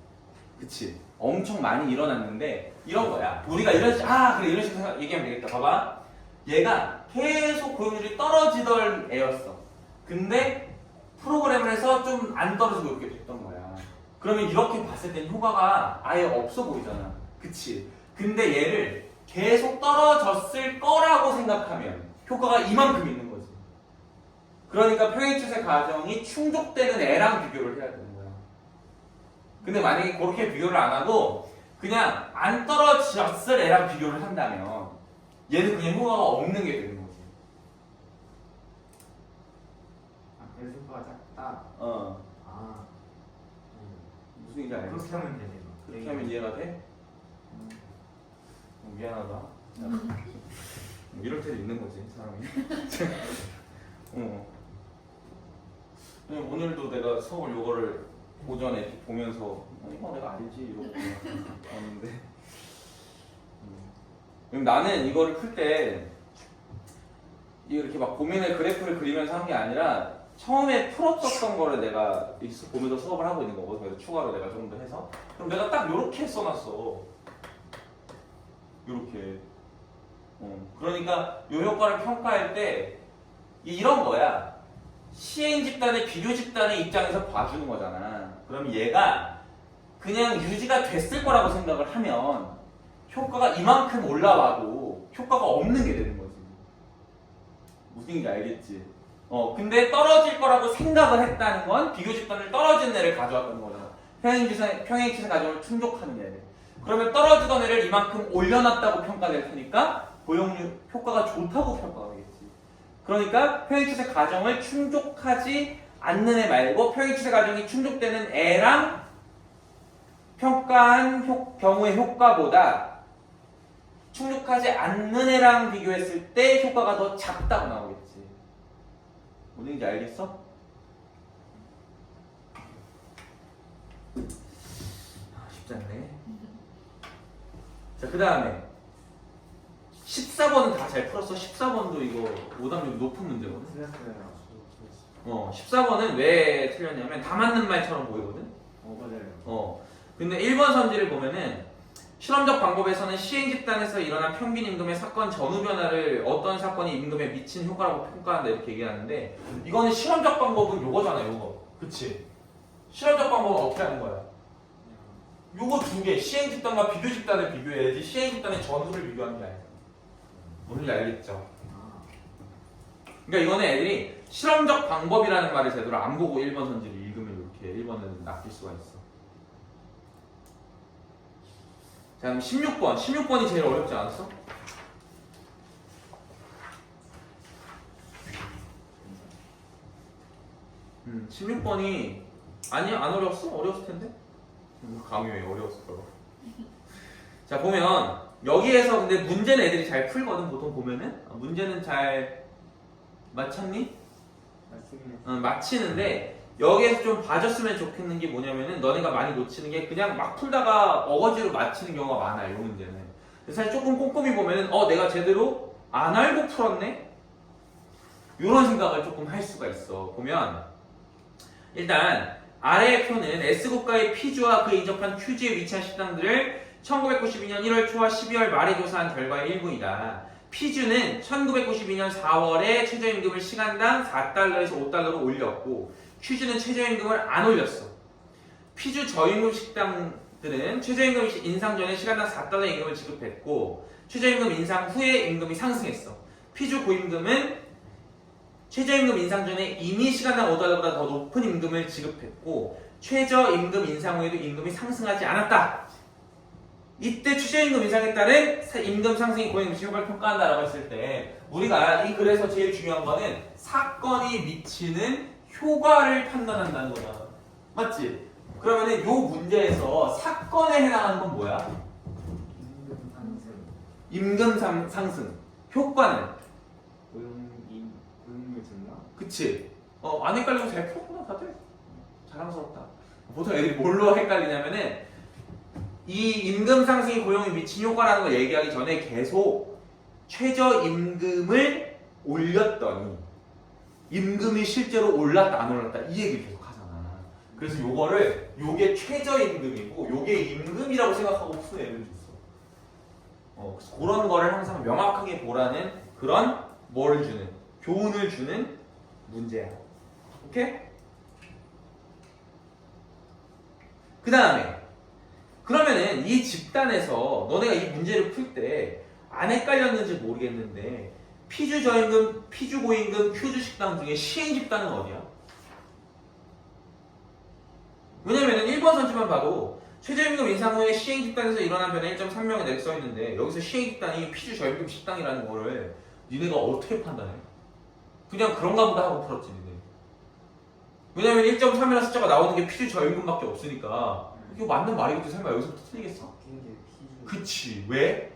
그치? 엄청 많이 일어났는데 이런 거야. 우리가 이런 그래 이런 식으로 얘기하면 되겠다. 봐봐. 얘가 계속 고용률이 떨어지던 애였어. 근데 프로그램을 해서 좀 안 떨어지고 이렇게 됐던 거야. 그러면 이렇게 봤을 땐 효과가 아예 없어 보이잖아. 그치? 근데 얘를 계속 떨어졌을 거라고 생각하면 효과가 이만큼 있는 거지. 그러니까 평행추세 과정이 충족되는 애랑 비교를 해야 되는 거야. 근데 만약에 그렇게 비교를 안 하고 그냥 안 떨어졌을 애랑 비교를 한다면 얘는 그냥 효과가 없는 게 되는 거지. 그래서 효과가 작다. 무슨 얘기인지 알겠어? 그렇게 하면 되네요. 그렇게 하면 이해가 돼? 미안하다. 이럴 때도 있는 거지 사람이. 그냥 오늘도 내가 서울 요거를 오전에 이렇게 보면서 이거 내가 알지 이러고 왔는데 나는 이거를 풀 때 이렇게 막 고민의 그래프를 그리면서 한 게 아니라 처음에 풀었었던 거를 내가 보면서 수업을 하고 있는 거거든. 그래서 추가로 내가 좀 더 해서 그럼 내가 딱 요렇게 써놨어. 요렇게. 그러니까 요 효과를 평가할 때 이런 거야. 시행 집단의 비교 집단의 입장에서 봐주는 거잖아. 그럼 얘가 그냥 유지가 됐을 거라고 생각을 하면 효과가 이만큼 올라와도 효과가 없는 게 되는 거지. 무슨 얘기인지 알겠지? 근데 떨어질 거라고 생각을 했다는 건 비교 집단을 떨어진 애를 가져왔다는 거잖아. 평행추세 과정을 충족하는 애를. 그러면 떨어지던 애를 이만큼 올려놨다고 평가될 테니까 고용률 효과가 좋다고 평가가 되겠지. 그러니까 평행추세 과정을 충족하지 않는 애 말고 평행추세 과정이 충족되는 애랑 평가한 경우의 효과보다 충족하지 않는 애랑 비교했을 때 효과가 더 작다고 나오겠지. 무슨 얘기인지 알겠어? 쉽지 않네. 자, 그 다음에 14번은 다 잘 풀었어. 14번도 이거 오답률 높은 문제거든. 틀렸어요. 14번은 왜 틀렸냐면 다 맞는 말처럼 보이거든. 맞아요. 근데 1번 선지를 보면은 실험적 방법에서는 시행 집단에서 일어난 평균 임금의 사건 전후 변화를 어떤 사건이 임금에 미친 효과라고 평가한다 이렇게 얘기하는데 이거는 실험적 방법은 요거잖아. 요거. 그치? 실험적 방법은 어떻게 하는 거야? 요거 두 개, 시행 집단과 비교 집단을 비교해야지 시행 집단의 전후를 비교하는 게 아니야. 뭔지 알겠죠? 그러니까 이거는 애들이 실험적 방법이라는 말을 제대로 안 보고 1번 선지를 읽으면 이렇게 1번은 낚일 수가 있어. 자, 그럼 16번. 16번이 제일 어렵지 않았어? 16번이 아니야? 안 어려웠어? 어려웠을 텐데? 감이 왜 어려웠을 거라고. 자, 보면 여기에서 근데 문제는 애들이 잘 풀거든. 보통 보면은 문제는 잘 맞췄니? 맞히는데 여기에서 좀 봐줬으면 좋겠는 게 뭐냐면은 너네가 많이 놓치는 게 그냥 막 풀다가 어거지로 맞히는 경우가 많아요. 이 문제는. 사실 조금 꼼꼼히 보면은 내가 제대로 안 알고 풀었네? 이런 생각을 조금 할 수가 있어. 보면 일단 아래의 표는 S국가의 P주와 그에 인접한 Q주에 위치한 식당들을 1992년 1월 초와 12월 말에 조사한 결과의 일부이다. P주는 1992년 4월에 최저임금을 시간당 4달러에서 5달러로 올렸고 Q주는 최저임금을 안 올렸어. P주 저임금 식당들은 최저임금 인상 전에 시간당 4달러 임금을 지급했고 최저임금 인상 후에 임금이 상승했어. P주 고임금은 최저임금 인상 전에 이미 시간당 5달러보다 더 높은 임금을 지급했고 최저임금 인상 후에도 임금이 상승하지 않았다. 이때 최저임금 인상에 따른 임금 상승이 고용 미치는 효과를 평가한다라고 했을 때 우리가 이 글에서 제일 중요한 거는 사건이 미치는 효과를 판단한다는 거잖아. 맞지? 그러면은 이 문제에서 사건에 해당하는 건 뭐야? 임금 상승. 효과는? 고용률 증가? 그치? 안 헷갈리고 잘 풀었구나 다들. 자랑스럽다. 보통 애들이 뭘로 헷갈리냐면은 이 임금 상승이 고용에 미친 효과라는 걸 얘기하기 전에 계속 최저임금을 올렸더니 임금이 실제로 올랐다 안 올랐다 이 얘기를 계속 하잖아. 그래서 요게 최저임금이고 요게 임금이라고 생각하고 무슨 예를 줬어. 그래서 그런 거를 항상 명확하게 보라는 그런 뭘 주는 교훈을 주는 문제야. 오케이? 그 다음에 그러면은 이 집단에서 너네가 이 문제를 풀 때 안 헷갈렸는지 모르겠는데 피주 저임금, 피주 고임금, 큐주 식당 중에 시행 집단은 어디야? 왜냐면은 1번 선지만 봐도 최저임금 인상 후에 시행 집단에서 일어난 변화 1.3명에 이렇게 써있는데 여기서 시행 집단이 피주 저임금 식당이라는 거를 니네가 어떻게 판단해? 그냥 그런가 보다 하고 풀었지 니네. 왜냐면 1.3이라는 숫자가 나오는 게 피주 저임금밖에 없으니까 이거 맞는 말이겠지. 설마 여기서부터 틀리겠어? 그치. 왜?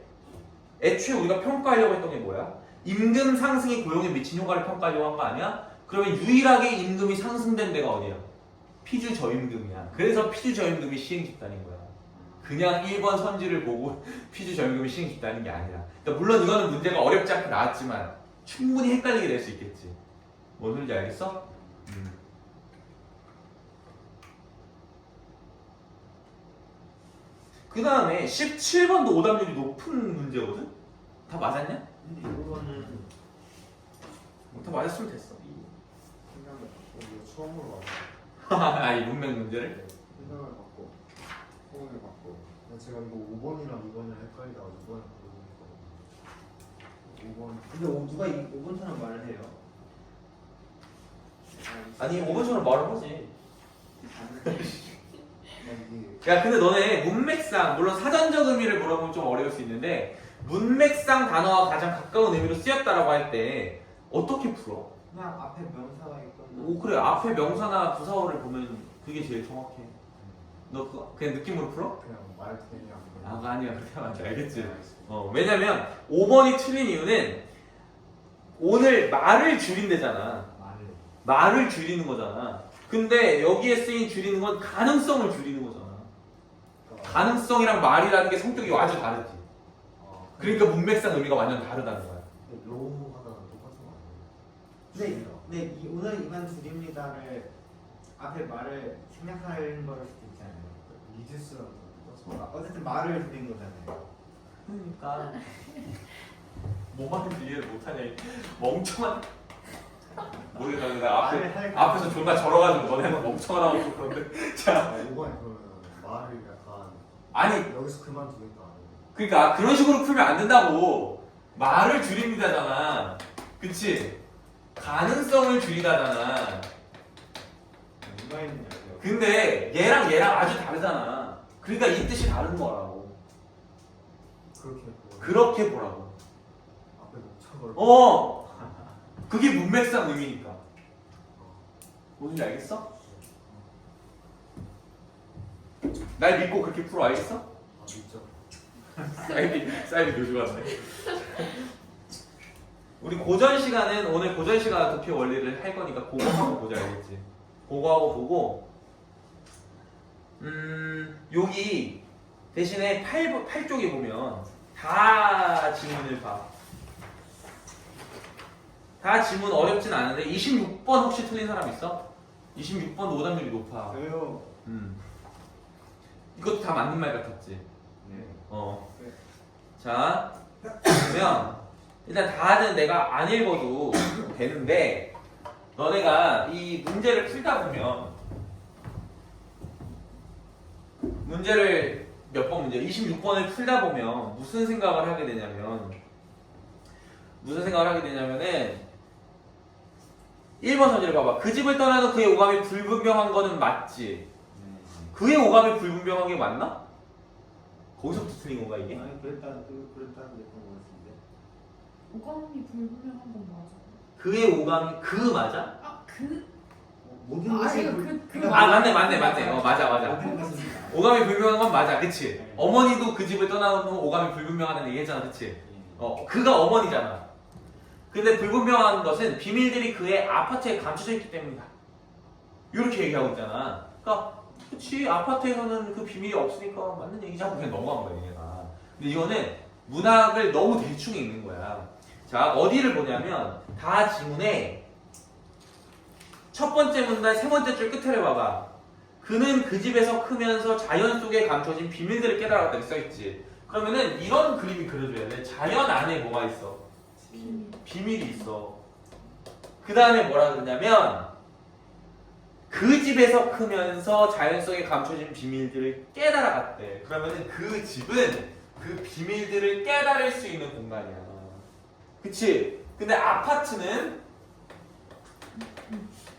애초에 우리가 평가하려고 했던 게 뭐야? 임금 상승이 고용에 미친 효과를 평가하려고 한 거 아니야? 그러면 유일하게 임금이 상승된 데가 어디야? 피주 저임금이야. 그래서 피주 저임금이 시행 집단인 거야. 그냥 1번 선지를 보고 피주 저임금이 시행 집단인 게 아니라. 그러니까 물론 이거는 문제가 어렵지 않게 나왔지만 충분히 헷갈리게 될 수 있겠지. 뭔 소리인지 알겠어? 그 다음에 17번도 오답률이 높은 문제거든? 다 맞았냐? 근데 이거는 다 맞았으면 됐어. 생각을 바꿔 이거 처음으로 봤어. 아, 이 문맥 문제를? 생각을 바꿔. 소원을 바꿔. 근데 제가 이거 5번이랑 2번이랑 헷갈리다가 2번을 고르고 5번. 근데 누가 5번처럼 말을 해요? 아니 5번처럼 말을 하지. 이게 야 근데 너네 문맥상 물론 사전적 의미를 물어보면 좀 어려울 수 있는데 문맥상 단어와 가장 가까운 의미로 쓰였다라고 할 때 어떻게 풀어? 그냥 앞에 명사가 있거나 오 그래 앞에 명사나 부사어를 보면 그게 제일 정확해. 너 그냥 느낌으로 풀어? 그냥 말 그냥. 아 아니야 그렇게 하면 안 돼. 알겠지? 왜냐면 5번이 틀린 이유는 오늘 말을 줄인대잖아. 말을 줄이는 거잖아. 근데 여기에 쓰인 줄이는 건 가능성을 줄이는 거잖아. 가능성이랑 말이라는 게 성격이 아주 다르지. 그러니까 문맥상 의미가 완전 다르다는 거야. 로우 하다가 똑같은 거 아니에요? 네, 오늘 이만 줄입니다를 앞에 말을 생략하는 걸 수도 있잖아요. 리듀스랑 똑같은 거. 어쨌든 말을 줄인 거잖아요. 그러니까 뭐 말인지 이해를 못하냐 이 멍청한. 모르겠다. 내가 앞에서 존나 절어가지고 너네는 멍청하다고 그러는데. 자, 5번에 그러면 말을 약간 아니 여기서 그만두겠다. 그러니까 그런 식으로 풀면 안 된다고. 말을 줄입니다잖아. 그치? 가능성을 줄이다잖아. 누가 있는지 알아요? 근데 얘랑 아주 다르잖아. 그러니까 이 뜻이 다른 거라고. 그렇게 보라고. 앞에 목차걸. 그게 문맥상 의미니까. 뭔지 알겠어? 날 믿고 그렇게 풀어 알겠어? 아 진짜. 사이비 교주 같네. 우리 고전 시간은 오늘 고전 시간 도표 원리를 할 거니까 그거 하고 보자 알겠지? 그거 하고 보고 여기 대신에 8쪽에 보면 다 지문을 봐. 다 지문 어렵진 않은데 26번 혹시 틀린 사람 있어? 26번 오답률이 높아. 저요. 이것도 다 맞는 말 같았지? 네. 네. 자, 그러면 일단 다는 내가 안 읽어도 되는데 너네가 이 문제를 풀다 보면 문제를 몇 번 문제? 26번을 풀다 보면 무슨 생각을 하게 되냐면은 1번 선지를 봐봐. 그 집을 떠나도 그의 오감이 불분명한 거는 맞지. 그의 오감이 불분명한 게 맞나? 거기서부터 틀린 건가 이게? 아니 그랬다 그랬던 것 같은데. 오감이 불분명한 건 맞아. 그의 오감이 그 맞아? 아, 그? 모든 아, 것이 이거 그러니까 그 아 맞네. 맞아. 모든 것이 오감이 불분명한 건 맞아, 그치? 네. 어머니도 그 집을 떠나는 오감이 불분명하다는 얘기했잖아, 그치? 그가 어머니잖아. 근데 불분명한 것은 비밀들이 그의 아파트에 감춰져 있기 때문이다. 이렇게 얘기하고 있잖아. 그러니까 그치, 아파트에서는 그 비밀이 없으니까 맞는 얘기지 하고 그냥 넘어간 거야, 얘가. 근데 이거는 문학을 너무 대충 읽는 거야. 자, 어디를 보냐면 다 지문에 첫 번째 문단 세 번째 줄 끝에를 봐봐. 그는 그 집에서 크면서 자연 속에 감춰진 비밀들을 깨달았다 이렇게 써있지. 그러면은 이런 그림이 그려줘야 돼. 자연 안에 뭐가 있어? 비밀. 비밀이 있어. 그 다음에 뭐라 그러냐면 그 집에서 크면서 자연 속에 감춰진 비밀들을 깨달아갔대. 그러면은 그 집은 그 비밀들을 깨달을 수 있는 공간이야. 그치? 근데 아파트는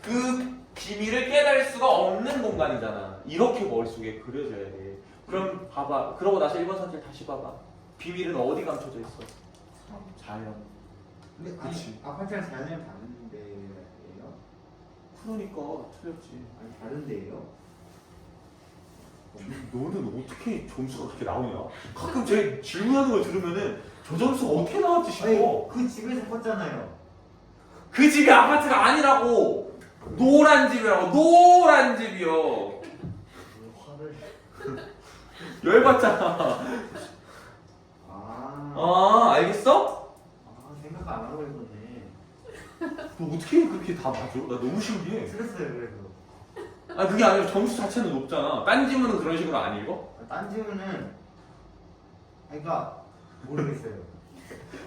그 비밀을 깨달을 수가 없는 공간이잖아. 이렇게 머릿속에 그려져야 돼. 그럼 봐봐. 그러고 나서 1번 선택 다시 봐봐. 비밀은 어디 감춰져 있어? 자연. 근데 그치. 아니 아파트랑 자연이랑 다른 데예요? 그러니까 틀렸지. 아니 다른 데예요? 너는 어떻게 점수가 그렇게 나오냐? 가끔 제 질문하는 걸 들으면은 저 점수가 어떻게 나왔지 싶어. 아니 그 집에서 컸잖아요. 그 집이 아파트가 아니라고. 노란 집이라고. 노란 집이요. 화를 열받잖아. 아, 알겠어? 생각 안 하고 있었네. 너 어떻게 그렇게 다 맞아? 나 너무 신기해. 틀렸어요 그래도. 아 그게 아니라 점수 자체는 높잖아. 딴 지문은 그런 식으로 안 읽어? 딴 질문은 그러니까 모르겠어요.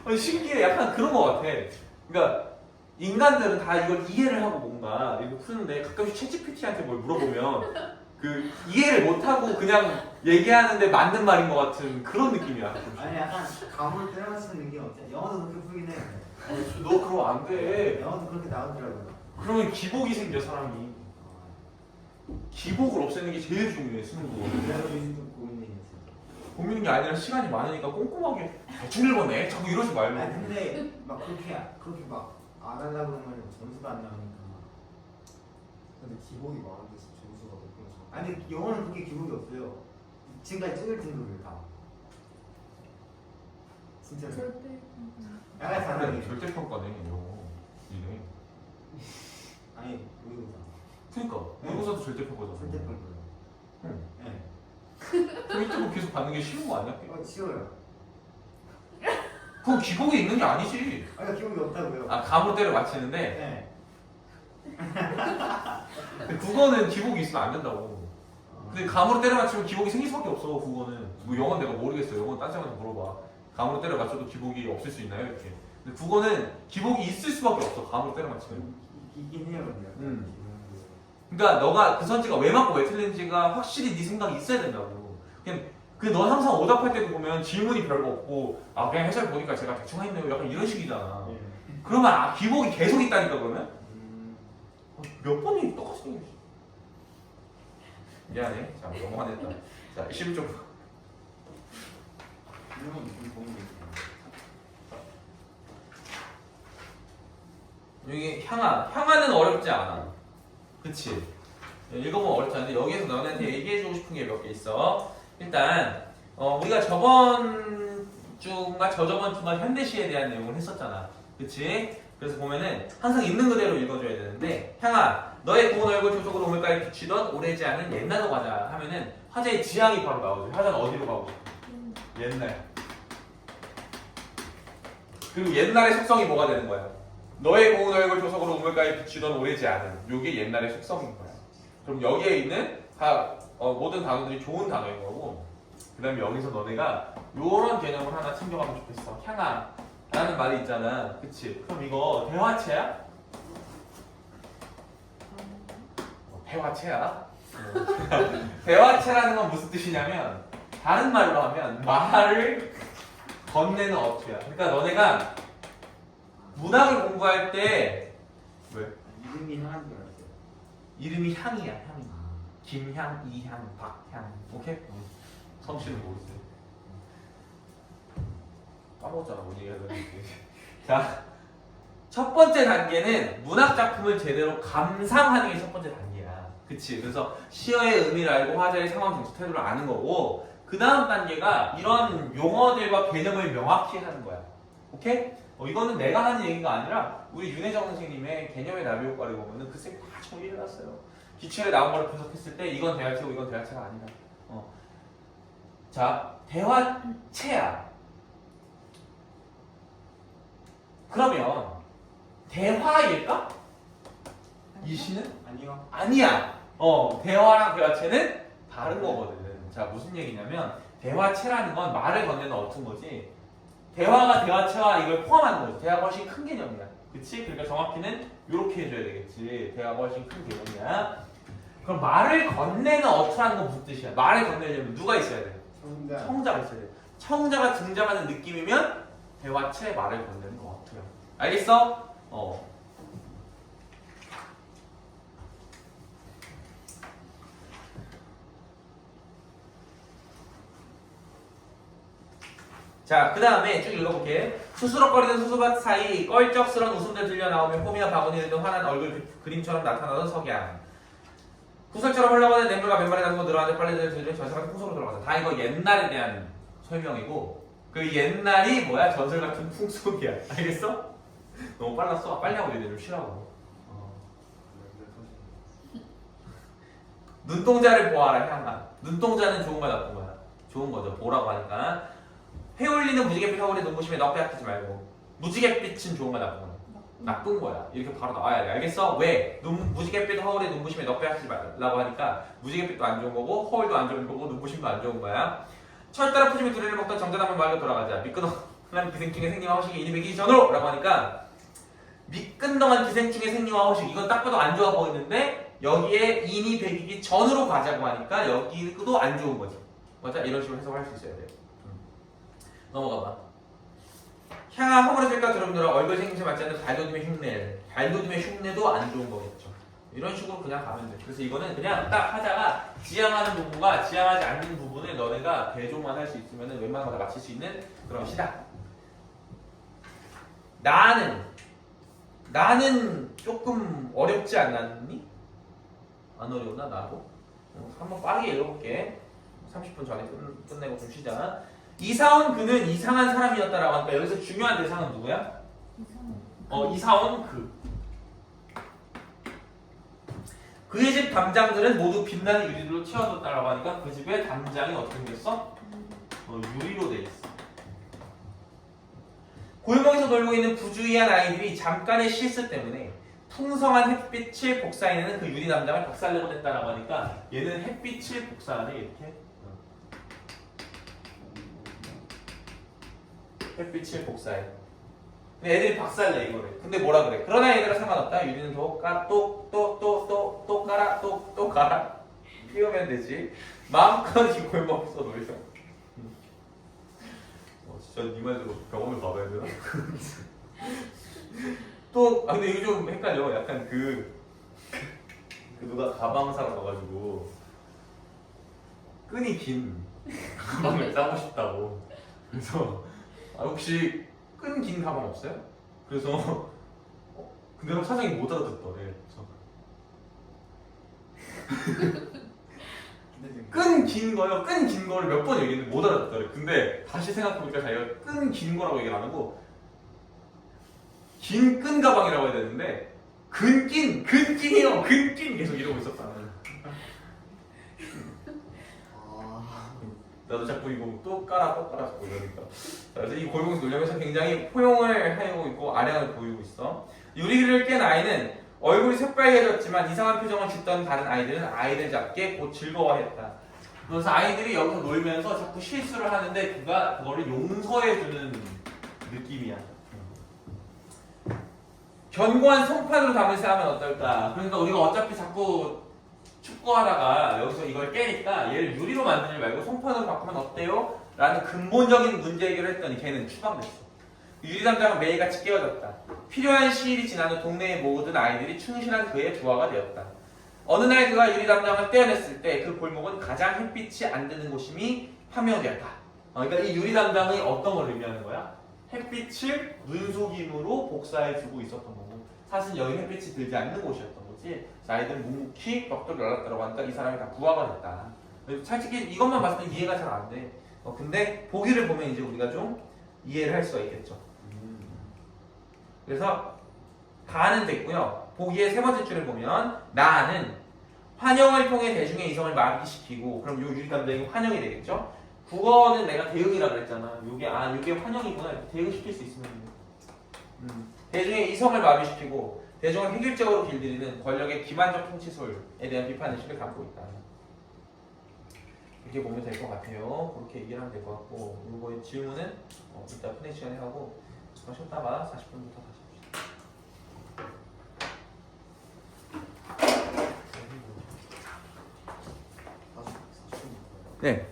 아니, 신기해. 약간 그런 거 같아. 그러니까 인간들은 다 이걸 이해를 하고 뭔가 이거 푸는데 가끔씩 챗GPT한테 뭘 물어보면 그 이해를 못하고 그냥 얘기하는데 맞는 말인 것 같은 그런 느낌이야. 가끔씩. 아니 약간 감을 때려맞추는 느낌 없지? 영어도 그렇게 풀긴 해. 너 그러면 안 돼. 영어도 그렇게 나오더라고요. 그러면 기복이 생겨 사람이. 기복을 없애는 게 제일 중요해 수능 국어는. 그래서 요즘 좀 고민이에요 진짜. 고민인 게 아니라 시간이 많으니까 꼼꼼하게 대충 읽어내. 자꾸 이러지 말고. 아니 근데 막 그렇게 막 안 하려고 그러면 점수가 안 나오니까. 근데 기본이 많은데 점수가 높은 거 아니 근데 영어는 그렇게 기복이 없어요. 지금까지 찍을 정도로 다. 진짜. 절대. 약간 잘하네. 절대 평가네 영어. 이네. 아니 모의고사. 그러니까 모의고사도 절대 평가잖아. 절대 평가요. 응. 네. 포인트로 계속 받는 게 쉬운 거 아니야? 쉬워요. 그건 기복이 있는 게 아니지. 아니 기복이 없다고요. 아 감으로 때려 맞히는데 네. 근데 국어는 기복이 있으면 안 된다고. 근데 감으로 때려 맞추면 기복이 생길 수밖에 없어. 국어는 뭐 영어는 내가 모르겠어. 영어는 딴 사람한테 물어봐. 감으로 때려 맞춰도 기복이 없을 수 있나요? 이렇게. 근데 국어는 기복이 있을 수밖에 없어. 감으로 때려 맞추면. 있긴 해요 근데. 그러니까 너가 그 선지가 왜 맞고 왜 틀린지가 확실히 네 생각이 있어야 된다고. 그냥 넌 항상 오답할 때도 보면 질문이 별거 없고 그냥 해설 보니까 제가 대충 했네요. 약간 이런 식이잖아. 네. 그러면 기복이 계속 있다니까 그러면? 몇 번이 똑같이 생겼지. 미안해. 자 넘어가냈다. 자 11쪽. 이런 무슨 고민이 있어요. 여기 향아는 어렵지 않아. 그치? 읽어보면 어렵지 않은데 여기에서 너네한테 얘기해주고 싶은 게 몇 개 있어. 일단 우리가 저번 주인가 저저번 주가 현대시에 대한 내용을 했었잖아. 그치? 그래서 보면은 항상 있는 그대로 읽어줘야 되는데 향아 너의 고운 얼굴 조속으로 우물가에 비추던 오래지 않은 옛날로 가자 하면은 화제의 지향이 바로 나오죠. 화제는 어디로 가고 싶어? 옛날. 그리고 옛날의 속성이 뭐가 되는 거야? 너의 고운 얼굴 조속으로 우물가에 비추던 오래지 않은 요게 옛날의 속성인 거야. 그럼 여기에 있는 다 모든 단어들이 좋은 단어인 거고 그 다음에 여기서 너네가 요런 개념을 하나 챙겨가면 좋겠어. 향아 라는 말이 있잖아. 그치? 그럼 이거 대화체야? 대화체야? 대화체라는 건 무슨 뜻이냐면 다른 말로 하면 말을 건네는 어투야. 그러니까 너네가 문학을 공부할 때 왜? 이름이 향한 줄 알았어요. 이름이 향이야. 향이. 김향, 이향, 박향. 오케이? 성씨는 모르겠어요. 까먹었잖아 뭔 얘기하던 자, 첫 번째 단계는 문학 작품을 제대로 감상하는 게 첫 번째 단계야. 그치? 그래서 시어의 의미를 알고 화자의 상황, 정치, 태도를 아는 거고, 그 다음 단계가 이런 용어들과 개념을 명확히 하는 거야. 오케이? 이거는 내가 하는 얘기가 아니라 우리 윤혜정 선생님의 개념의 나비 효과를 보면은 그 쌤 다 정리해놨어요. 기출에 나온 걸 분석했을 때 이건 대화체고 이건 대화체가 아니다. 자, 대화체야. 그러면 대화일까? 이 시는? 아니요. 아니야. 대화랑 대화체는 다른 거거든. 자, 무슨 얘기냐면 대화체라는 건 말을 건네는 어떤 거지. 대화가 대화체와 이걸 포함하는 거지. 대화가 훨씬 큰 개념이야. 그치? 그러니까 정확히는 이렇게 해줘야 되겠지. 대화가 훨씬 큰 개념이야. 그럼 말을 건네는 어투라는 건 무슨 뜻이야? 말을 건네려면 누가 있어야 돼? 청자가 있어야 돼. 청자가 등장하는 느낌이면 대화체 말을 건네는 거 어투야. 알겠어? 자, 그 다음에 쭉 읽어볼게. 수스럭거리는 수수밭 사이 껄쩍스런 웃음들 들려나오며 홈이나 바구니에 든 환한 얼굴 그림처럼 나타나던 석양. 구슬처럼 흘러가는 냇물과 맨발에 담고 늘어나는 빨래들을 들려 전설 같은 풍속으로 들어가자. 다 이거 옛날에 대한 설명이고, 그 옛날이 뭐야? 전설 같은 풍속이야. 알겠어? 너무 빨랐어. 빨리 하고 얘들 좀 쉬라고. 눈동자를 보아라 향한. 눈동자는 좋은 거야 나쁜 거야? 좋은 거죠. 보라고 하니까. 회올리는 무지갯빛 서울에 눈부심에 너 빼앗기지 말고. 무지갯빛은 좋은 거야 나쁜 거야? 나쁜 거야. 이렇게 바로 나와야 돼. 알겠어? 왜? 무지갯빛 허울에 눈부심에 너 빼앗기지 말라고 하니까 무지갯빛도 안 좋은 거고 허울도 안 좋은 거고 눈부심도 안 좋은 거야. 철따라 푸짐히 두레를 먹던 정자나무 말로 돌아가자. 미끈덩한 기생충의 생리와 허식이 이니 배기 전으로 라고 하니까 미끈덩한 기생충의 생리와 허식 이건 딱 봐도 안 좋아 보이는데 여기에 인이 배기기 전으로 가자고 하니까 여기도 안 좋은 거지. 맞아? 이런 식으로 해석을 할 수 있어야 돼. 넘어가 봐. 향아 허물어질까 두렵느라 얼굴 생김새 맞지 않는 발돋움의 흉내. 발돋움의 흉내도 안 좋은 거겠죠. 이런 식으로 그냥 가면 돼. 그래서 이거는 그냥 딱 하다가 지향하는 부분과 지향하지 않는 부분을 너네가 대조만 할 수 있으면 웬만한 거 다 맞출 수 있는 그런 시다. 나는 조금 어렵지 않았니? 안 어려웠나 나도? 한번 빠르게 읽어볼게. 30분 전에 끝내고 좀 쉬자. 이사온 그는 이상한 사람이었다라고 하니까 여기서 중요한 대상은 누구야? 이사온 그의 집 담장들은 모두 빛나는 유리로 채워졌다라고 하니까 그 집의 담장이 어떻게 생겼어? 유리로 돼 있어. 골목에서 놀고 있는 부주의한 아이들이 잠깐의 실수 때문에 풍성한 햇빛을 복사해내는 그 유리 담장을 박살내고 냈다라고 하니까 얘는 햇빛을 복사하네 이렇게. 햇빛을 복사해. 근데 애들이 박살내 이거를. 근데 뭐라 그래? 그러나 얘들아 상관없다. 유리는 또 깔아, 또 깔아, 또 깔아. 피우면 되지. 마음껏 이 골목에서 놀자. 진짜 니 말대로 병원을 가봐야 되나? 또 근데 이거 좀 헷갈려. 약간 그 누가 가방 사러 가가지고 끈이 긴 가방을 싸고 싶다고. 그래서 혹시 끈 긴 가방 없어요? 그래서 근데 사장이 못 알아듣더래. 끈 긴 거요. 끈 긴 거를 몇 번 얘기했는데 못 알아듣더래. 근데 다시 생각해보니까 자기가 끈 긴 거라고 얘기를 안 하고 긴 끈 가방이라고 해야 되는데 근낀이요. 근낀 계속 이러고 있었다. 나도 자꾸 이거 또 깔아 자꾸 이러니까. 그래서 이 골목에서 놀려면서 굉장히 포용을 하고 있고 아량을 보이고 있어. 유리를 깬 아이는 얼굴이 새빨개졌지만 이상한 표정을 짓던 다른 아이들은 아이를 잡게 곧 즐거워했다. 그래서 아이들이 여기서 놀면서 자꾸 실수를 하는데 그거를 용서해주는 느낌이야. 견고한 송판으로 담을 하면 어떨까? 그러니까 우리가 어차피 자꾸 축구하다가 여기서 이걸 깨니까 얘를 유리로 만들지 말고 송판으로 바꾸면 어때요? 라는 근본적인 문제 해결을 했더니 걔는 추방됐어. 유리 담장은 매일같이 깨어졌다. 필요한 시일이 지난 후 동네의 모든 아이들이 충실한 그의 부하가 되었다. 어느 날 그가 유리 담장을 떼어냈을 때 그 골목은 가장 햇빛이 안 드는 곳임이 판명되었다. 그러니까 이 유리 담장이 어떤 걸 의미하는 거야? 햇빛을 눈속임으로 복사해주고 있었던 거고 사실 여기 햇빛이 들지 않는 곳이었던 거지. 자, 아이들은 묵묵히 벽돌을 날랐다고 하니까 이 사람이 다 부하가 됐다. 솔직히 이것만 봤을 때 이해가 잘 안 돼. 근데 보기를 보면 이제 우리가 좀 이해를 할 수가 있겠죠. 그래서 가는 됐고요. 보기의 세 번째 줄을 보면 나는 환영을 통해 대중의 이성을 마비시키고 그럼 요 유리감정이 환영이 되겠죠. 국어는 내가 대응이라고 그랬잖아. 요게 환영이구나. 이렇게 대응시킬 수 있으면 대중의 이성을 마비시키고 대중을 획일적으로 길들이는 권력의 기만적 통치술에 대한 비판 의식을 담고 있다. 이렇게 보면 될 것 같아요. 그렇게 얘기를 하면 될 것 같고 이거의 질문은 이따 푸는 시간에 하고 쉬었다가 40분부터 다시 네.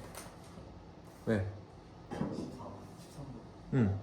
왜? 14, 13번. 응.